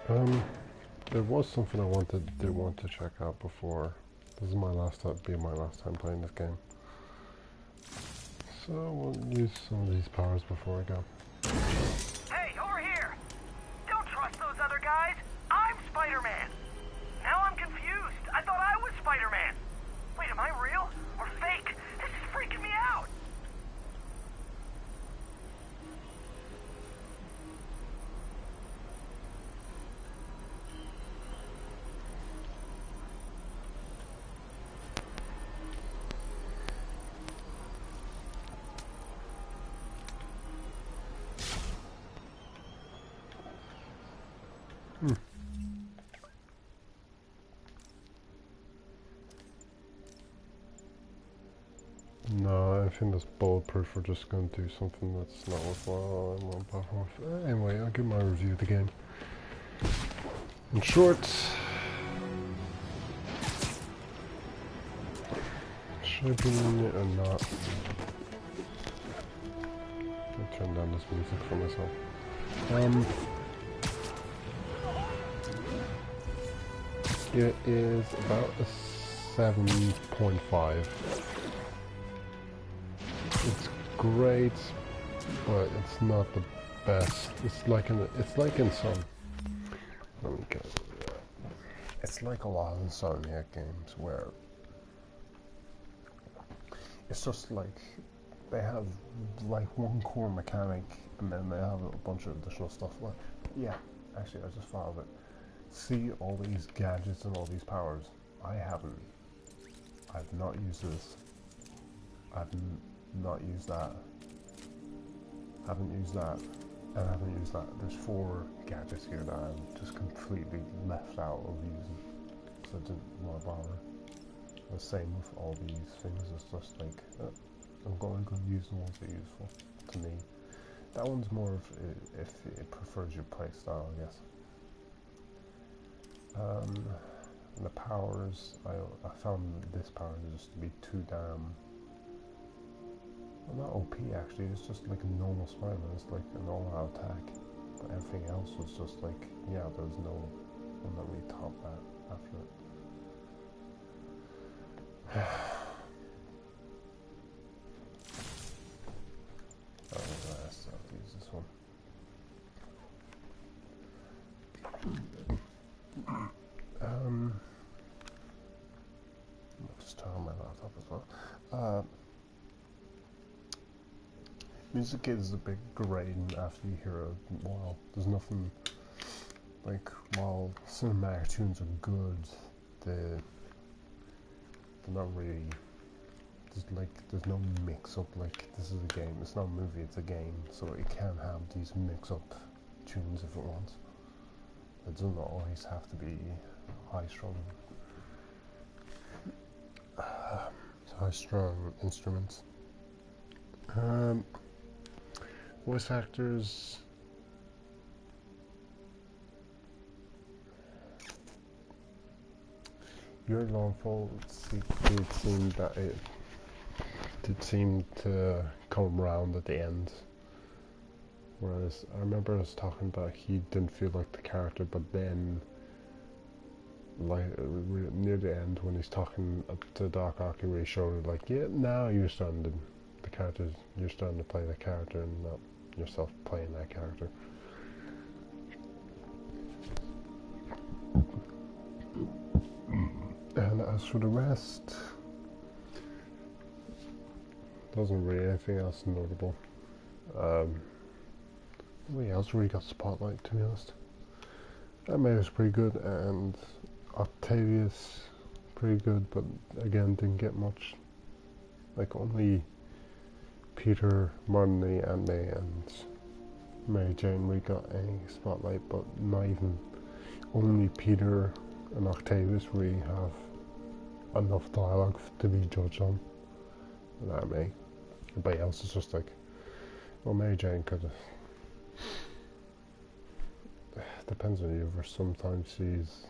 There was something I did want to check out before. This is my last time playing this game. So we'll use some of these powers before I go. Hey, over here! Don't trust those other guys. I'm Spider-Man. Now I'm confused. I thought I was Spider-Man. Wait, am I real or fake? This is freaking me out. No, I think that's bulletproof. We're just going to do something that's not worthwhile. I'm on back off. Anyway, I'll give my review of the game. In short, should I be in it or not? I'll turn down this music for myself. It is about a 7.5. It's great, but it's not the best. It's like in some. Let me get. It's like a lot of Insomniac games where it's just like they have like one core mechanic and then they have a bunch of additional stuff. Like, yeah, actually, I just thought of it. See all these gadgets and all these powers. I've not used this. I've not used that. Haven't used that. And I haven't used that. There's 4 gadgets here that I'm just completely left out of using. So I didn't want to bother. The same with all these things. It's just like, I'm going to use the ones that are useful to me. That one's more of if it prefers your playstyle, I guess. The powers, I found this power just to be too damn, well, not OP actually, it's just like a normal Spider-Man, it's like an all-out attack, but everything else was just like, yeah, there's no one that really topped that after it. Oh, I still have to use this one. I'll just turn on my laptop as well. Music is a bit grating after you hear it. While there's nothing like, while cinematic tunes are good, they're not really. There's no mix up. Like, this is a game. It's not a movie. It's a game, so it can have these mix up tunes if it wants. It doesn't always have to be high-strung. High-strung instruments. Voice actors. Your Lawful did seem to come around at the end. Whereas I remember us talking about he didn't feel like the character, but then, like near the end when he's talking to Doc Ock, he really showed like, yeah, now you're starting to you're starting to play the character and not yourself playing that character. And as for the rest, wasn't really anything else notable. Nobody else really got spotlight, to be honest. May was pretty good, and Octavius pretty good, but again didn't get much. Like, only Peter, Martin, Aunt May, and Mary Jane really got any spotlight, but not even. Only Peter and Octavius really have enough dialogue to be judged on. And Aunt May. Everybody else is just like, well, Mary Jane could have. Depends on the universe. Sometimes she's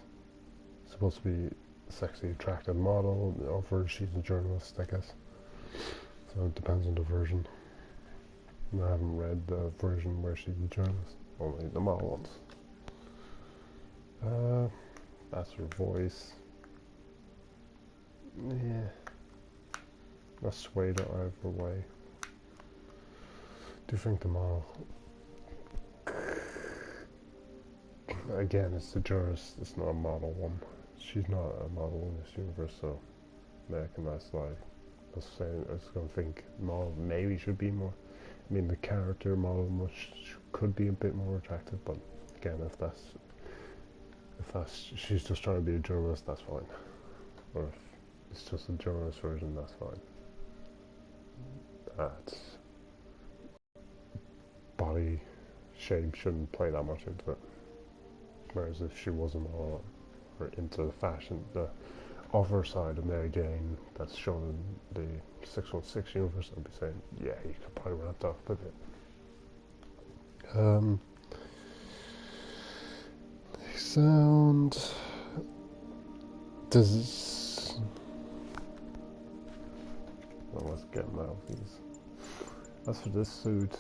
supposed to be a sexy, attractive model, or she's a journalist, I guess. So it depends on the version. And I haven't read the version where she's a journalist, only the model ones. That's her voice. Yeah. I swayed it either way. Do you think the model again, it's the jurist, it's not a model one. She's not a model in this universe, so making that slide. I was going to think model maybe should be more. I mean, the character model could be a bit more attractive, but again, if that's she's just trying to be a journalist, that's fine. Or if it's just a journalist version, that's fine. That body shape shouldn't play that much into it. Whereas if she wasn't all or into the fashion, the other side of Mary Jane that's shown in the 616 universe, I'd be saying, yeah, you could probably ramp up a bit. They sound. Does. Well, let's get them out of these. As for this suit,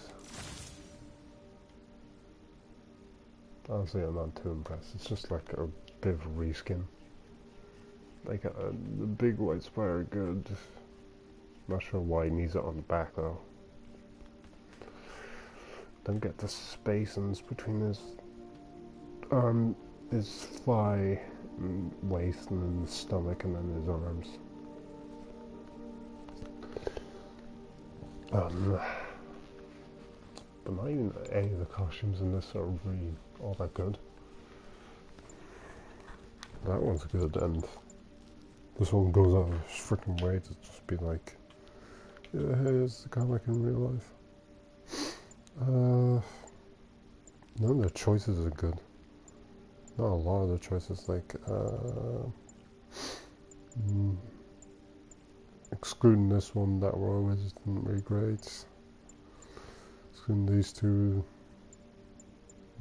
honestly, I'm not too impressed. It's just like a bit of a reskin. Like the big white spider, good. Not sure why he needs it on the back though. Don't get the spacings between his arm, his thigh, and waist, and then his stomach, and then his arms. But not even any of the costumes in this are really all that good. That one's good, and this one goes out of his freaking way to just be like, yeah, hey, it's the comic in real life. None of the choices are good. Not a lot of the choices, like, excluding this one, that one isn't really great. Excluding these two,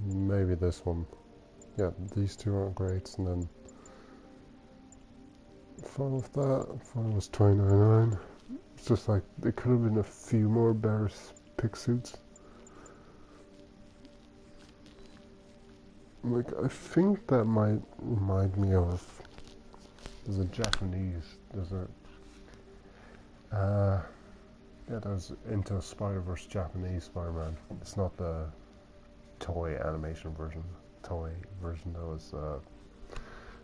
maybe this one. Yeah, these two aren't great, and then fine with that. Fine was $29.99. It's just like there could have been a few more better pick suits. Like, I think that might remind me of, there's a Japanese, yeah, there's Into the Spider-Verse Japanese Spider-Man. It's not the toy animation version. Toy version though is,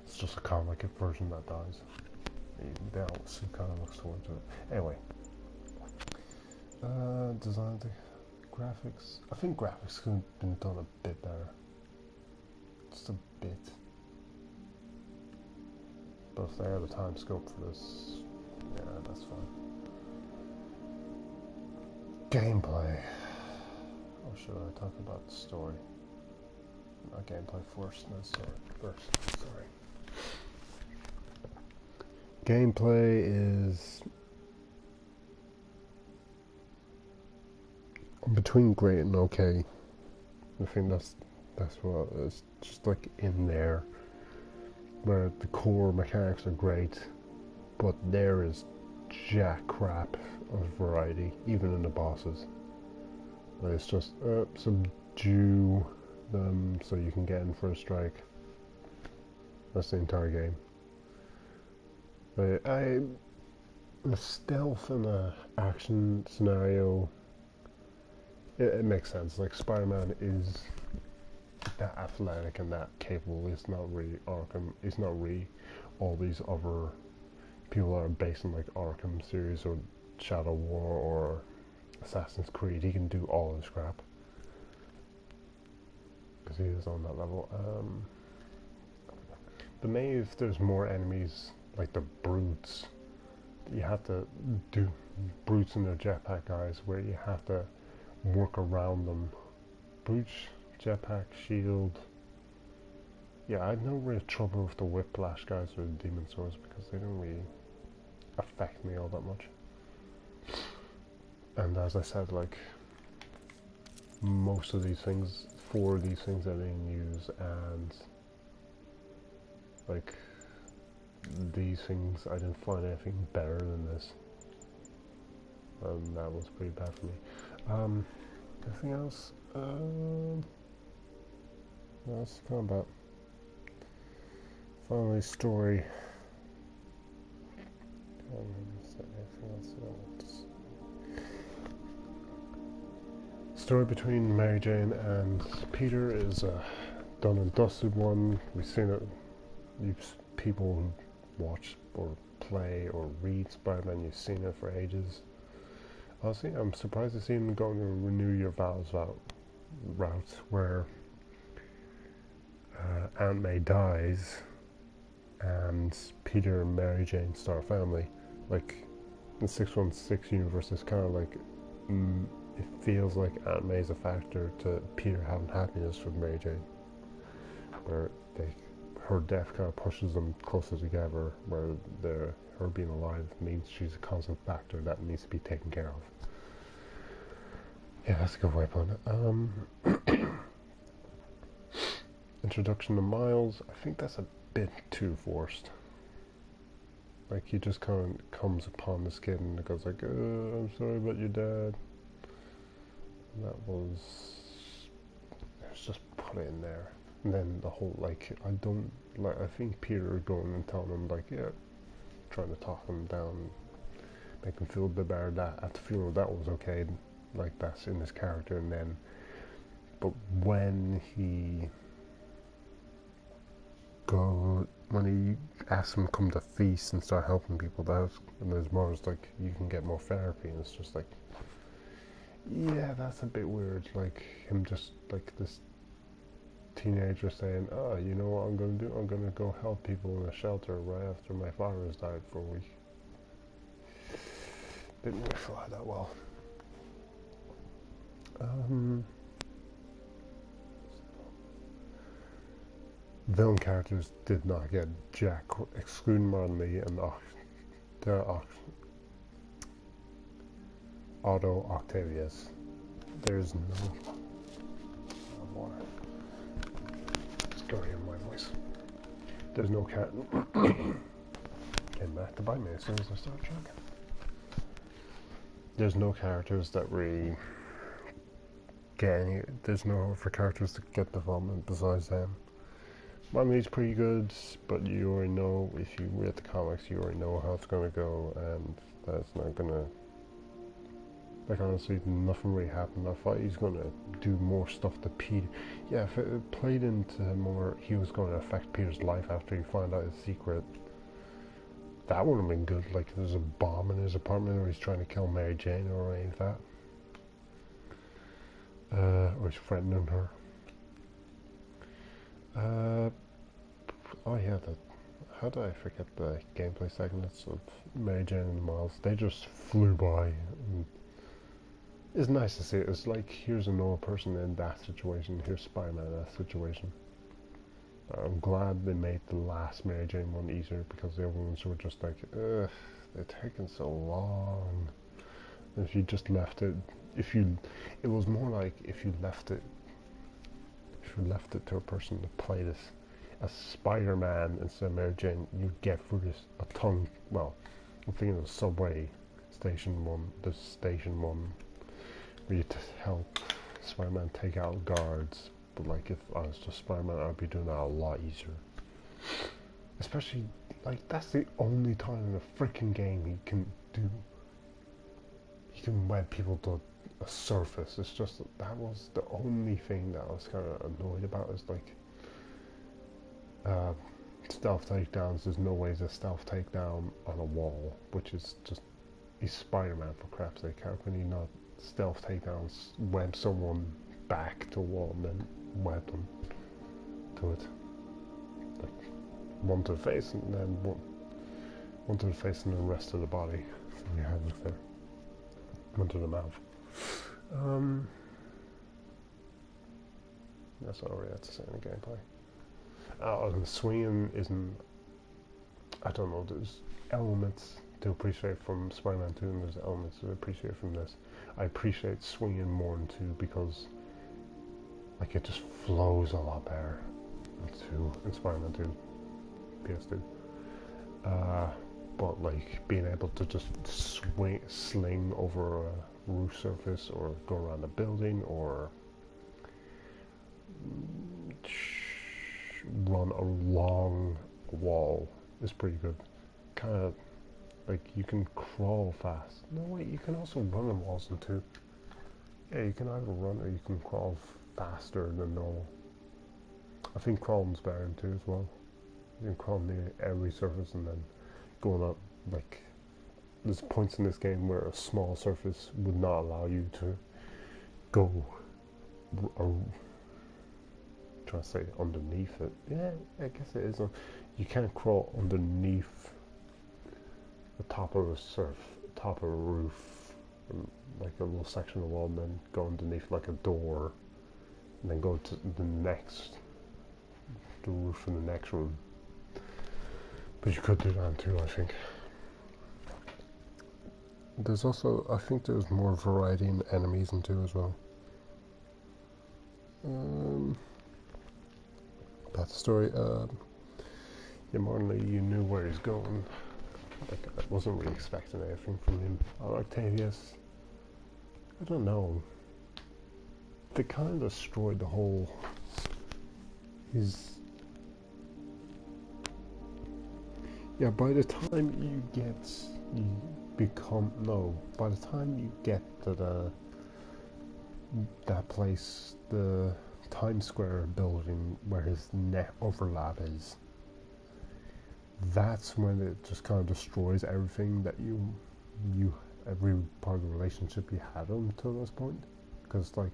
it's just a comic version that dies. They all kind of looks forward to it. Anyway, design, graphics. I think graphics could have been done a bit better. Just a bit. But if they have the time scope for this, yeah, that's fine. Gameplay. Or should I talk about the story? Not gameplay first, no, sorry. First, sorry. Gameplay is between great and okay. I think that's what it's just like in there, where the core mechanics are great, but there is jack crap of variety, even in the bosses. Like it's just subdue them so you can get in for a strike. That's the entire game. The stealth in a action scenario, it makes sense. Like Spider-Man is that athletic and that capable. It's not really Arkham. It's not really all these other people that are based on like Arkham series or Shadow War or Assassin's Creed. He can do all this crap because he is on that level. But maybe if there's more enemies like the brutes, you have to do brutes in their jetpack guys where you have to work around them. Brutes, jetpack, shield. Yeah, I had no real trouble with the whiplash guys or the demon swords because they don't really affect me all that much. And as I said, like most of these things, 4 of these things I didn't use, and like these things I didn't find anything better than this, and that was pretty bad for me. Anything else? That's combat. Finally, story. Anything else? Story between Mary Jane and Peter is done and dusted one. We've seen it. People who watch or play or read Spider-Man, you've seen it for ages. Honestly, I'm surprised to see him going to Renew Your Vows route where Aunt May dies and Peter and Mary Jane start a family. Like, the 616 universe is kind of like, it feels like Aunt May's a factor to Peter having happiness with Mary Jane, where her death kind of pushes them closer together, where her being alive means she's a constant factor that needs to be taken care of. Yeah, that's a good way of putting it. Introduction to Miles, I think that's a bit too forced. Like, he just kind of comes upon this kid and goes like, I'm sorry about your dad. And it was just put it in there. And then the whole, like, I think Peter going and telling him, like, yeah, trying to talk him down, make him feel a bit better, that at the funeral, that was okay, like, that's in his character. And then, but when he asks him to come to feast and start helping people, and his mother's like, you can get more therapy, and it's just like, yeah, that's a bit weird. Like, him just, like, this teenager saying, oh, you know what I'm going to do? I'm going to go help people in a shelter right after my father has died for a week. Didn't really fly that well. Villain characters did not get jack, excluding Marley and Otto Octavius. There's no water. Scary in my voice. There's no cat. Came back to bite me as soon as I started drinking. There's no characters that really get any. There's no other characters that get development besides them. Marley's pretty good, but you already know, if you read the comics, you already know how it's going to go, and that's not going to, like, honestly, nothing really happened. I thought he's going to do more stuff to Peter. Yeah, if it played into more, he was going to affect Peter's life after he found out his secret, that would have been good. Like, there's a bomb in his apartment, or he's trying to kill Mary Jane, or any of that. Or he's threatening her. Oh yeah, how did I forget the gameplay segments of Mary Jane and Miles? They just flew by. And it's nice to see it. It's like, here's a normal person in that situation, here's Spider-Man in that situation. I'm glad they made the last Mary Jane one easier, because the other ones were just like, ugh, they're taking so long. And if you just left it, it was more like if you left it to a person to play this as Spider-Man instead of Mary Jane, you'd get through this a ton. Well, I'm thinking of the subway station one, the station one, where you help Spider-Man take out guards. But like, if I was just Spider-Man, I'd be doing that a lot easier. Especially, like, that's the only time in a freaking game he can wed people to a surface. It's just that was the only thing that I was kind of annoyed about, is like, stealth takedowns. There's no way to stealth takedown on a wall, which is just, he's Spider-Man, for crap's sake. How can he not stealth takedowns, web someone back to a wall and then web them to it? Like, one to the face and then one to the face and then the rest of the body. So you have it there. One to the mouth. That's all I really have to say in the gameplay. And the swinging isn't, I don't know, there's elements to appreciate from Spider-Man 2 and there's elements to appreciate from this. I appreciate swinging more in 2 because, like, it just flows a lot better in Spider-Man 2, PS2. But like, being able to just sling over a roof surface, or go around a building, or run along a wall is pretty good. Kind of like, you can crawl fast. No, wait, you can also run on walls in 2. Yeah, you can either run or you can crawl faster than normal. I think crawling's better in 2 as well. You can crawl near every surface and then going up, like, there's points in this game where a small surface would not allow you to go, or trying to say underneath it. Yeah, I guess it is. You can't crawl underneath the top of a top of a roof, like a little section of wall, and then go underneath like a door, and then go to the roof in the next room. But you could do that too, I think. There's also, I think there's more variety in enemies in 2 as well. That's the story. Yeah, Marley, you knew where he's going. Like, I wasn't really expecting anything from him. Octavius, I don't know. They kind of destroyed the whole... Yeah, by the time you get to that place, the Times Square building where his net overlap is, that's when it just kind of destroys everything that every part of the relationship you had until this point. Because, like,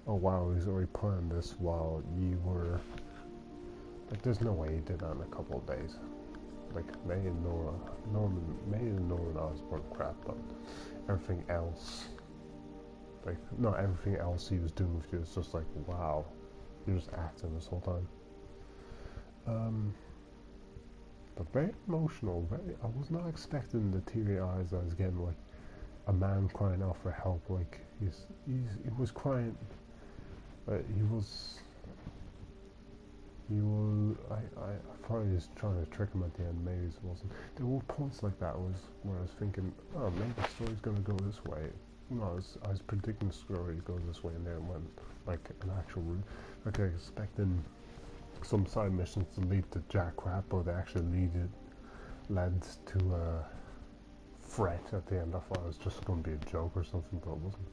oh wow, he's already planned this while you were, like, there's no way he did that in a couple of days. Like, May and Norman Osborn crap, but everything else, like, not everything else he was doing with you, it's just like, wow, you're just acting this whole time. But very emotional, I was not expecting the teary eyes I was getting, like, a man crying out for help, like, he was crying, I thought he was trying to trick him at the end, maybe it wasn't. There were points like that where I was thinking, oh, maybe the story's going to go this way. No, I was predicting the story goes this way, and then it went, like, an actual route. Like, I was expecting some side missions to lead to jack crap, but they actually led to a threat at the end. I thought it was just going to be a joke or something, but it wasn't.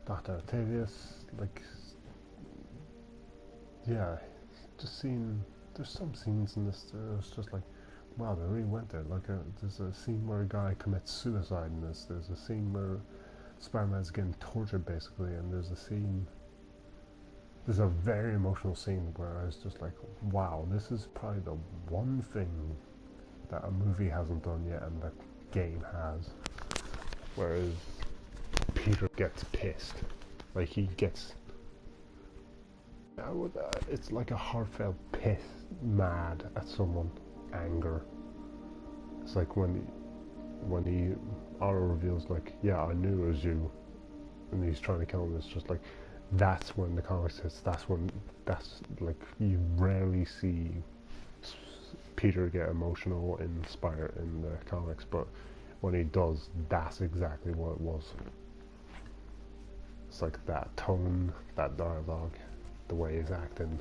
Dr. Octavius, like, yeah, just seeing, there's some scenes in this, it's just like, wow, they really went there. Like, there's a scene where a guy commits suicide in this, there's a scene where Spider-Man's getting tortured, basically, and there's a very emotional scene where I was just like, wow, this is probably the one thing that a movie hasn't done yet and that game has. Whereas Peter gets pissed. Like, he gets... it's like a heartfelt piss mad at someone. Anger. It's like when he Otto reveals, like, yeah, I knew it was you. And he's trying to kill him. It's just like... That's when the comics hits. That's like, you rarely see Peter get emotional in the comics, but when he does, that's exactly what it was. It's like that tone, that dialogue, the way he's acting.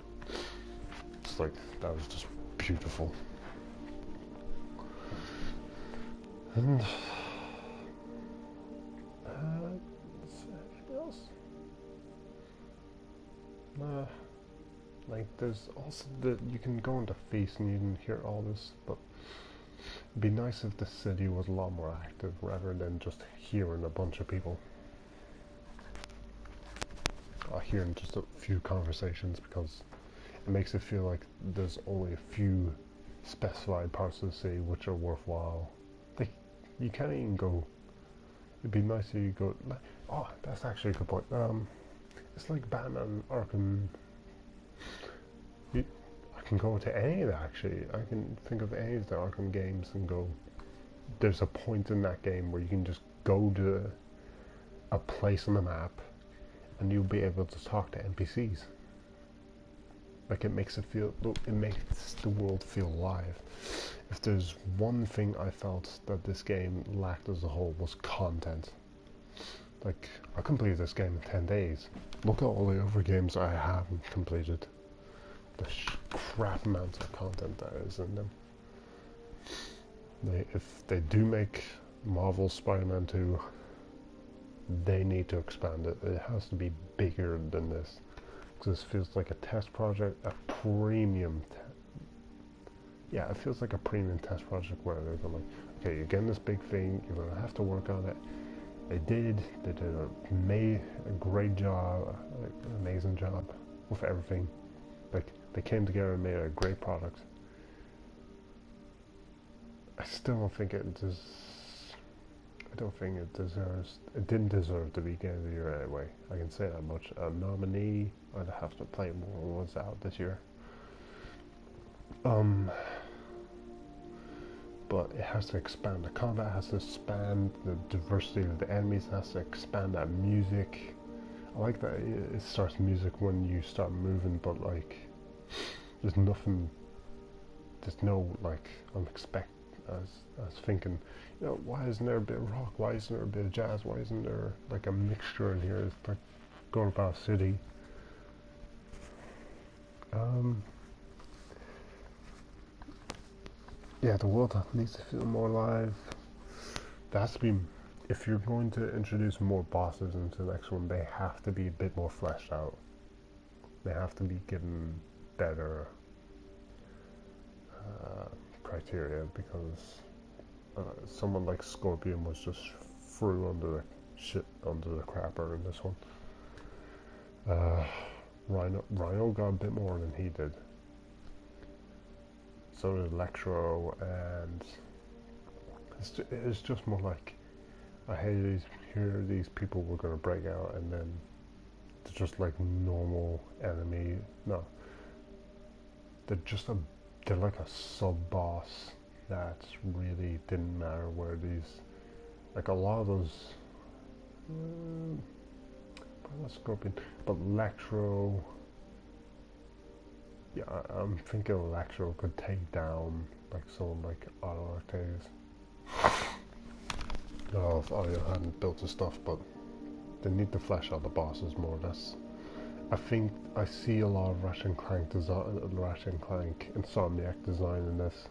It's like, that was just beautiful. And anything else? Like, there's also you can go into Feast and you can hear all this, but it'd be nice if the city was a lot more active rather than just hearing a bunch of people. Hearing just a few conversations, because it makes it feel like there's only a few specified parts of the city which are worthwhile. Like, you can't even go, it'd be nice if you go, like, oh, that's actually a good point. It's like Batman Arkham. I can go to any of that, actually. I can think of any of the Arkham games and go, there's a point in that game where you can just go to a place on the map and you'll be able to talk to NPCs. Like, it makes the world feel alive. If there's one thing I felt that this game lacked as a whole, was content. Like, I completed this game in 10 days. Look at all the other games I haven't completed. The crap amounts of content that is in them. If they do make Marvel Spider-Man 2, they need to expand it. It has to be bigger than this. Because this feels like a test project, a premium. Yeah, it feels like a premium test project where they're going like, okay, you're getting this big thing, you're going to have to work on it. They did a great job, an amazing job with everything. Like, they came together and made a great product. I still don't think it didn't deserve to be Game of the Year anyway. I can say that much. A nominee, I'd have to play more ones out this year. But it has to expand. The combat has to expand. The diversity of the enemies has to expand. That music. I like that it starts music when you start moving, but like, there's nothing. There's no like I was thinking, you know, why isn't there a bit of rock? Why isn't there a bit of jazz? Why isn't there like a mixture in here? It's like going about a city. Yeah, the world needs to feel more alive. There has to be, if you're going to introduce more bosses into the next one, they have to be a bit more fleshed out. They have to be given better criteria, because someone like Scorpion was just threw under the crapper in this one. Rhino got a bit more than he did. So did Electro, and it's just more like, I hear these people were gonna break out, and then they're just like normal enemy. No, they're like a sub boss that really didn't matter where these, like a lot of those. Not Scorpion, but Electro. Yeah, I'm thinking Electro could take down like someone like Otto Octavius. No, if Audio hadn't built the stuff, but they need to flesh out the bosses more. I think I see a lot of Ratchet and Clank Insomniac design in this,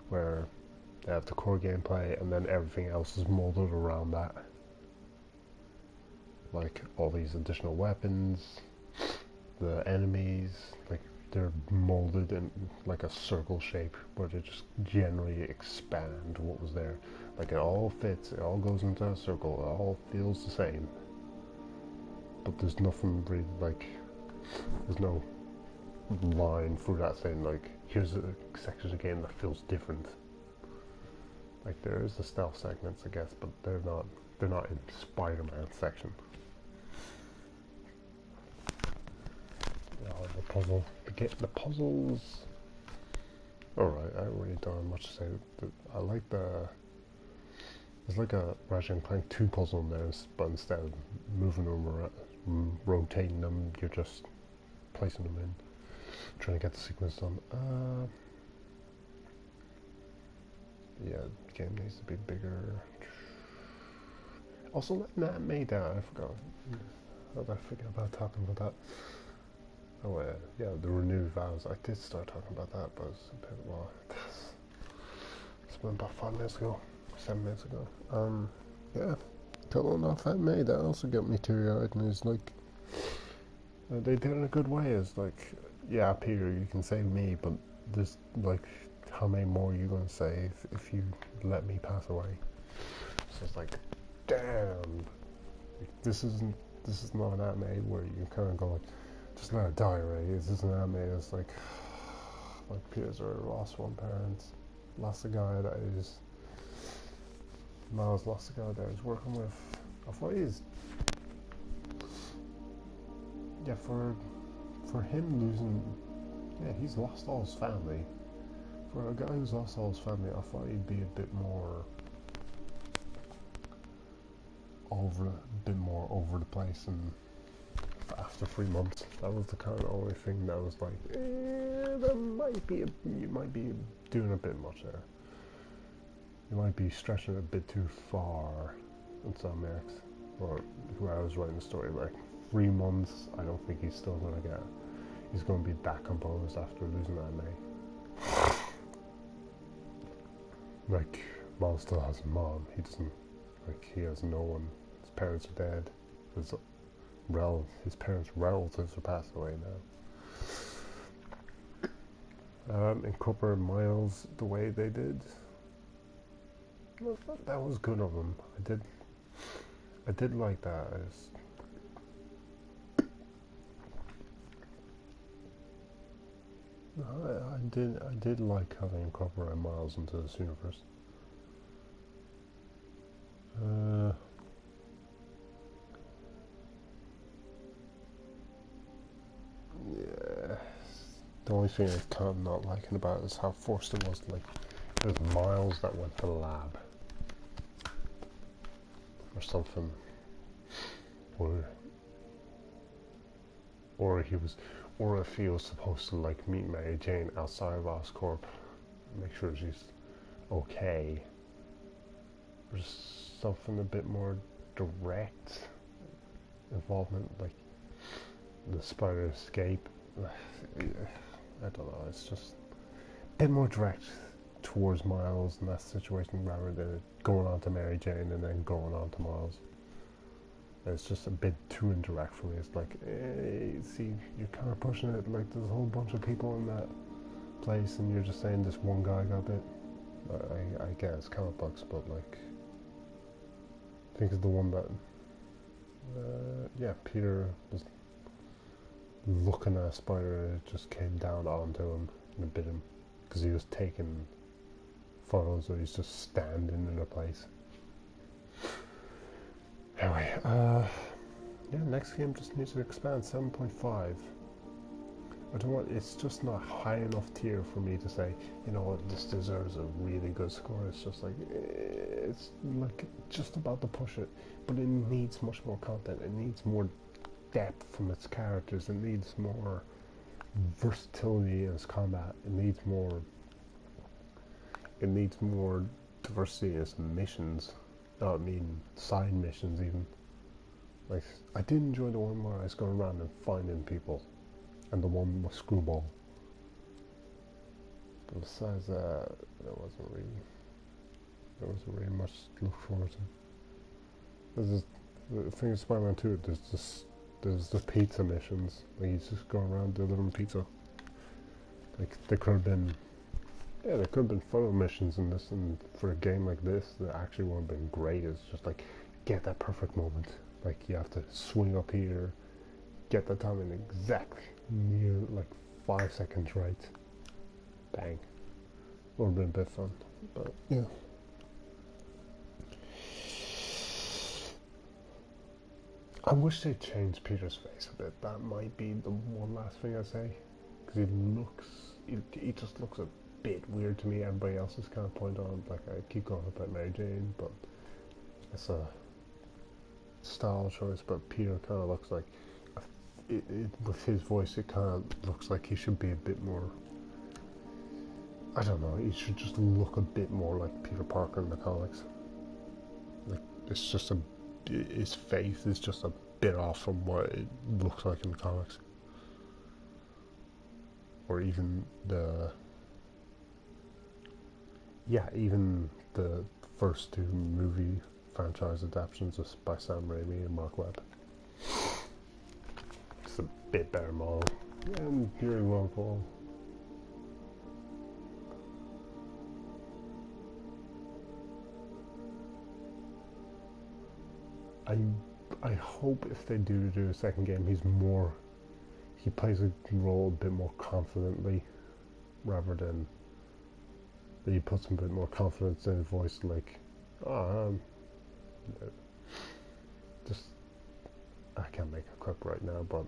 where they have the core gameplay and then everything else is molded around that. Like all these additional weapons, the enemies, like they're molded in like a circle shape where they just generally expand what was there. Like it all fits, it all goes into a circle, it all feels the same. But there's nothing really like, there's no line through that saying like, here's a section of the game that feels different. Like there is the stealth segments, I guess, but they're not in Spider-Man section. The puzzles. Alright, I really don't have much to say. I like there's like a Ratchet and Clank 2 puzzle in there, but instead of moving them around, rotating them, you're just placing them in, trying to get the sequence done. Yeah, the game needs to be bigger. Also, that made that, I forgot. How did I forget about talking about that? Oh yeah, the renewed vows. I did start talking about that, but it's a bit more. It's been about 5 minutes ago, 7 minutes ago. Yeah, telling off that May, that also got me teary-eyed, and it's like, they did it in a good way. It's like, yeah, Peter, you can save me, but there's like, how many more are you gonna save if you let me pass away? So it's like, damn, this is not an anime where you kind of go like, just let it die, right? This is an anime. It's like Peter's already lost one parent, lost a guy that is. Miles lost a guy that he's working with. I thought he's. Yeah, for him losing. Yeah, he's lost all his family. For a guy who's lost all his family, I thought he'd be a bit more over the place, and after 3 months, that was the kind of only thing that was like, you might be doing a bit much there. You might be stretching it a bit too far in some acts, or where I was writing the story, like 3 months, I don't think he's still going to get, he's going to be that composed after losing that May. Like, Mom still has a mom, he doesn't, like, he has no one, his parents are dead. His parents' relatives are passed away now. Incorporate Miles the way they did. Well, that was good of them. I did like that. I did like having incorporated Miles into this universe. Yeah. The only thing I can't not liking about it is how forced it was. Like, it was Miles that went to the lab. Or something. Or if he was supposed to, like, meet Mary Jane outside of Oscorp, make sure she's okay. Or just something a bit more direct involvement, like the spider escape. I don't know, it's just a bit more direct towards Miles in that situation rather than going on to Mary Jane and then going on to Miles. It's just a bit too indirect for me. It's like, hey, see, you're kind of pushing it, like there's a whole bunch of people in that place and you're just saying this one guy got bit. I guess comic books, but like, I think it's the one that, yeah, Peter was looking at a spider and it just came down onto him and bit him because he was taking photos or he's just standing in a place. Anyway, yeah, next game just needs to expand. 7.5. I don't want, it's just not high enough tier for me to say, you know what, this deserves a really good score. It's just like, it's like just about to push it, but it needs much more content. It needs more depth from its characters. It needs more versatility in its combat. It needs more diversity in its missions. I mean, side missions even. Like, I did enjoy the one where I was going around and finding people, and the one with Screwball. But besides that, there wasn't really much to look forward to. The thing with Spider-Man 2, there's the pizza missions. Like, you just go around delivering pizza. Like, there could have been photo missions in this, and for a game like this, that actually would have been great. It's just like, get that perfect moment. Like, you have to swing up here, get the timing exactly near, like, 5 seconds right. Bang. Would have been a bit fun, but yeah. I wish they changed Peter's face a bit. That might be the one last thing I say, because he just looks a bit weird to me. Everybody else is kind of pointing on, like, I keep going about Mary Jane, but it's a style choice. But Peter kind of looks like, with his voice, it kind of looks like he should be a bit more, I don't know, he should just look a bit more like Peter Parker in the comics. Like, it's just his face is just a bit off from what it looks like in the comics. Or even even the first two movie franchise adaptations by Sam Raimi and Mark Webb. It's a bit better model. And Yuri Lowenthal. I hope if they do a second game, he plays a role a bit more confidently, rather than that he puts a bit more confidence in his voice, like, just, I can't make a clip right now, but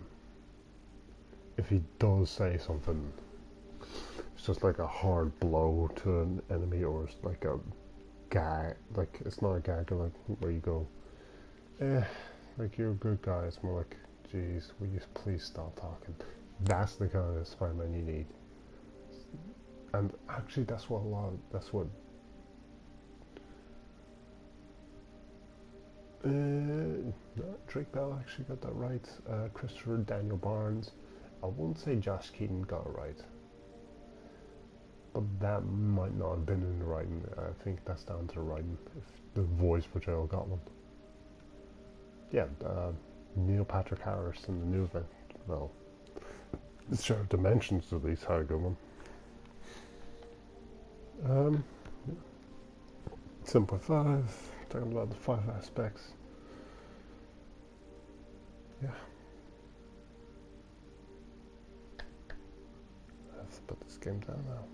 if he does say something, it's just like a hard blow to an enemy, or it's like a gag, like, it's not a gag, like, where you go, like, you're a good guy. It's more like, geez, will you please stop talking? That's the kind of Spider-Man you need. And actually, that's what Drake Bell actually got that right. Christopher Daniel Barnes. I won't say Josh Keaton got it right, but that might not have been in the writing. I think that's down to the writing, if the voice portrayal got one. yeah, Neil Patrick Harris in the new event. Well, it's shared dimensions at least. Had a good one. 7.5. Talking about the 5 aspects. Yeah. Let's put this game down now.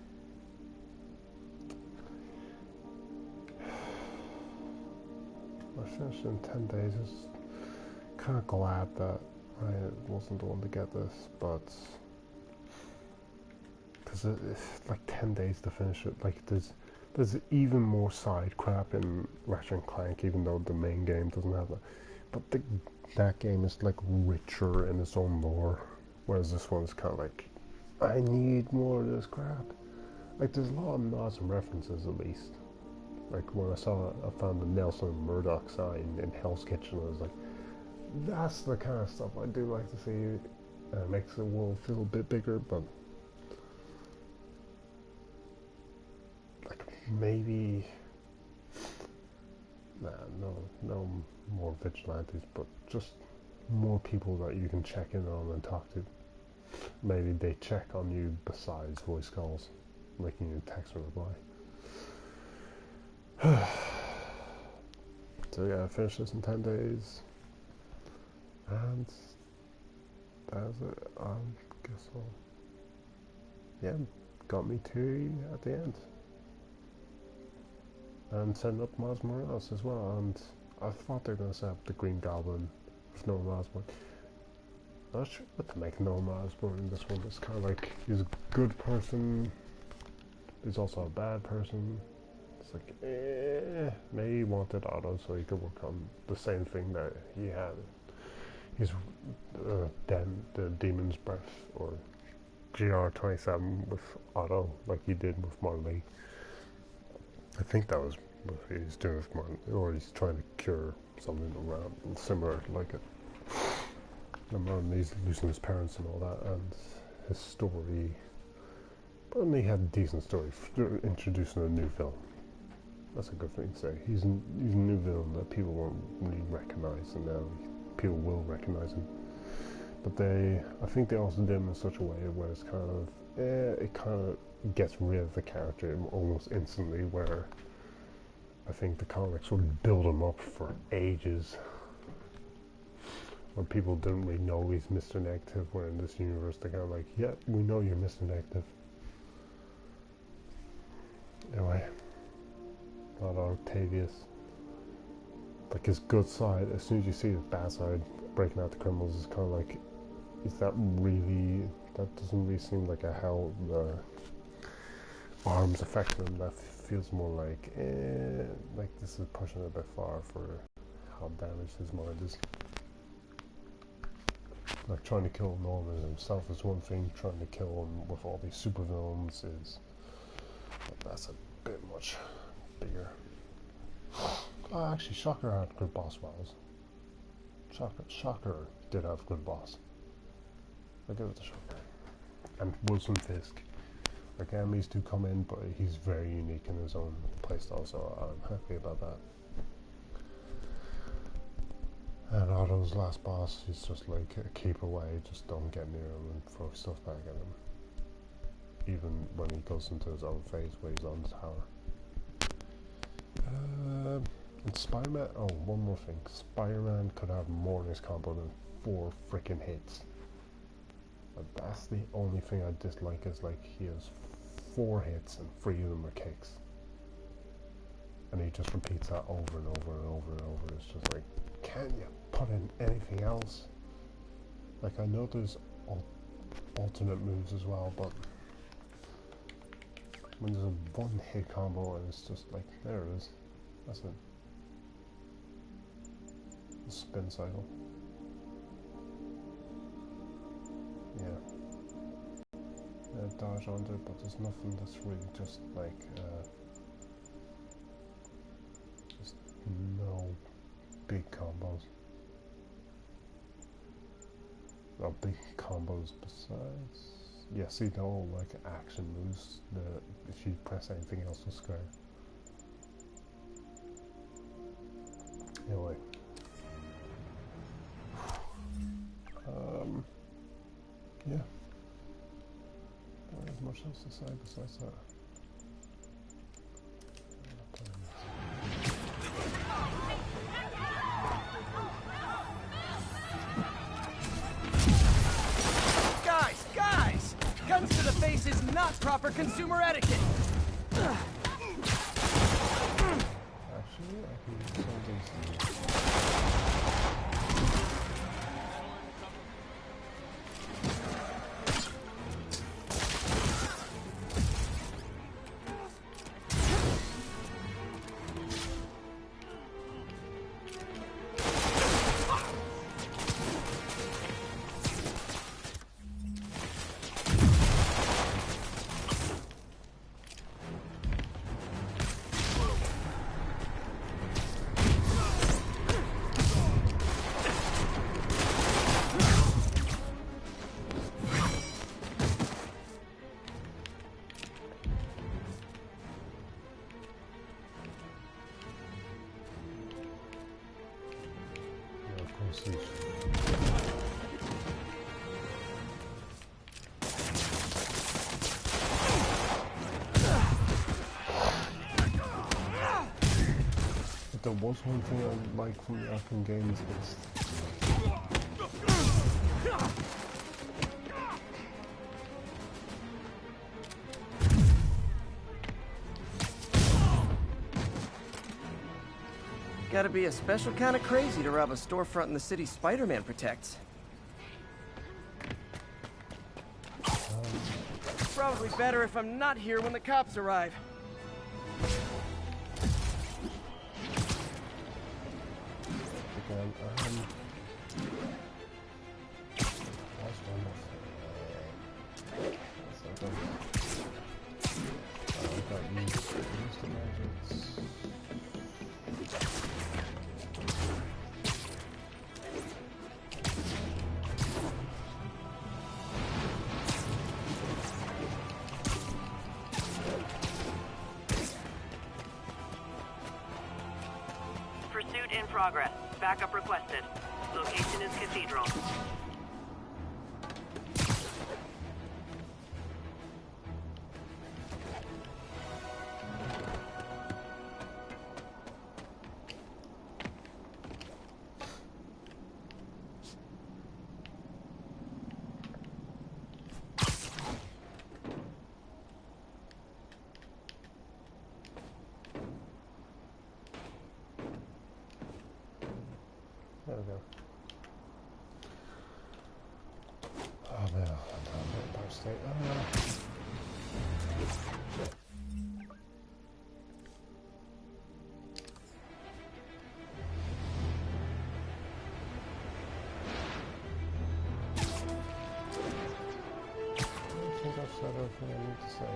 I finished in 10 days. I was kind of glad that I wasn't the one to get this, but because it's like 10 days to finish it. Like there's even more side crap in Ratchet & Clank, even though the main game doesn't have that. But that game is like richer in its own lore, whereas this one's kind of like, I need more of this crap. Like there's a lot of nods and references at least. Like when I found the Nelson and Murdoch sign in Hell's Kitchen, I was like, that's the kind of stuff I do like to see. It makes the world feel a bit bigger, but like maybe no more vigilantes, but just more people that you can check in on and talk to. Maybe they check on you besides voice calls, making you text or reply. So yeah, I finished this in 10 days, and that's it. Guess I'll, yeah, got me 2 at the end, and setting up Miles Morales as well. And I thought they were gonna set up the Green Goblin with no Miles Morales. Not sure what to make no Miles Morales in this one. It's kind of like he's a good person, he's also a bad person. It's like, maybe he wanted Otto so he could work on the same thing that he had. He's the Demon's Breath, or GR27 with Otto, like he did with Marley. I think that was what he's doing with Marley, or he's trying to cure something around similar like it. And Marley's losing his parents and all that, and his story. But he had a decent story for introducing a new villain. That's a good thing to say. He's a new villain that people won't really recognize, and now people will recognize him. But I think they also did him in such a way where it's kind of, it kind of gets rid of the character almost instantly, where I think the comics would build him up for ages. When people didn't really know he's Mr. Negative, where in this universe they're kind of like, yeah, we know you're Mr. Negative. Anyway. Not Octavius. Like his good side, as soon as you see his bad side breaking out the criminals, is kind of like, is that really, that doesn't really seem like how the arms affect him. That feels more like this is pushing it a bit far for how damaged his mind is. Like trying to kill Norman himself is one thing, trying to kill him with all these supervillains is, that's a bit much bigger. Oh, actually, Shocker had good boss battles. Shocker did have good boss. I'll give it to Shocker. And Wilson Fisk. Like, enemies do come in, but he's very unique in his own playstyle, so I'm happy about that. And Otto's last boss, he's just like, keep away, just don't get near him and throw stuff back at him. Even when he goes into his own phase where he's on the tower. And Spider-Man, oh, one more thing. Spider-Man could have more in his combo than 4 freaking hits. But that's the only thing I dislike, is like he has 4 hits and 3 of them are kicks. And he just repeats that over and over and over and over. It's just like, can you put in anything else? Like, I know there's alternate moves as well, but when there's a 1-hit combo and it's just like, there it is. That's it. The spin cycle. Yeah. Dodge under, but there's nothing that's really just like, just no big combos. No big combos besides. Yeah, see, no like action moves. If you press anything else on square. Anyway, else to say besides that? Guys! Guns to the face is not proper consumer etiquette! Actually, I can use some of these. There was one thing I like from the Arkham games is Gotta be a special kind of crazy to rob a storefront in the city Spider-Man protects. Probably better if I'm not here when the cops arrive. Pursuit in progress. Backup requested. Location is Cathedral. There we go. Oh man, I'm Empire State. I think I've said everything I need to say.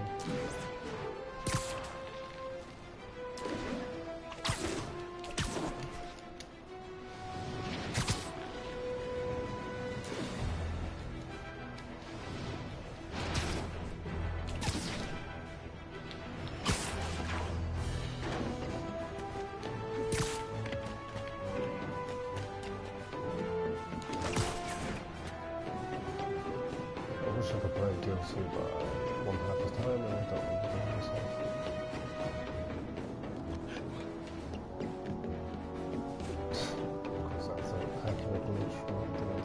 I wish I could play DLC by 1/2 the time, and I don't want to do it myself. Because that's a heck of a glitch right there.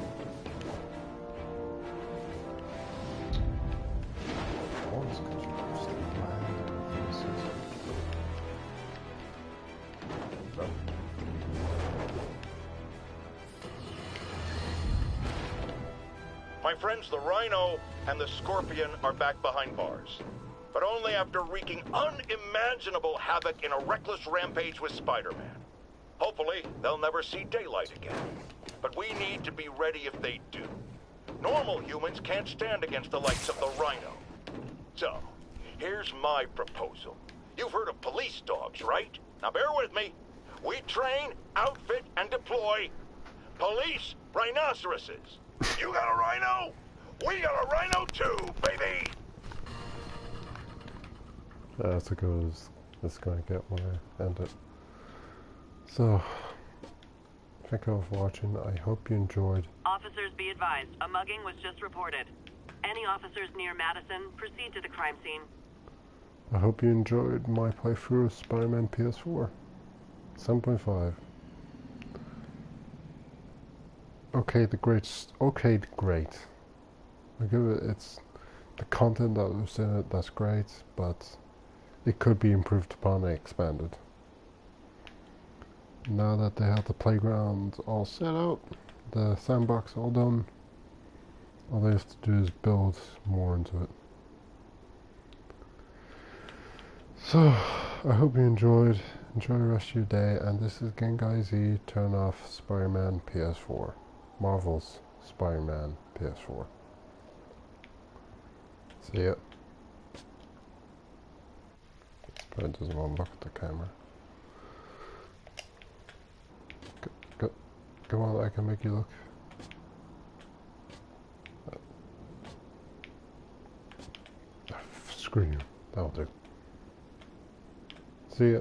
Always good to use the land and pieces. No. My friends, the Rhino and the Scorpion are back behind bars. But only after wreaking unimaginable havoc in a reckless rampage with Spider-Man. Hopefully, they'll never see daylight again. But we need to be ready if they do. Normal humans can't stand against the likes of the Rhino. So, here's my proposal. You've heard of police dogs, right? Now bear with me. We train, outfit, and deploy police rhinoceroses. You got a rhino? We got a rhino too, baby! That's as good as it's going to get when I end it. So, thank you all for watching. I hope you enjoyed. Officers be advised, a mugging was just reported. Any officers near Madison, proceed to the crime scene. I hope you enjoyed my playthrough of Spider-Man PS4. 7.5. Okay, great. I give it, it's the content that was in it, that's great, but it could be improved upon and expanded. Now that they have the playground all set out, the sandbox all done, all they have to do is build more into it. So, I hope you enjoyed. Enjoy the rest of your day, and this is Gengai Z, turn off Spider-Man PS4. Marvel's Spider-Man PS4. See ya. Probably doesn't want to look at the camera. Come on, I can make you look. Screw you. That'll do. See ya.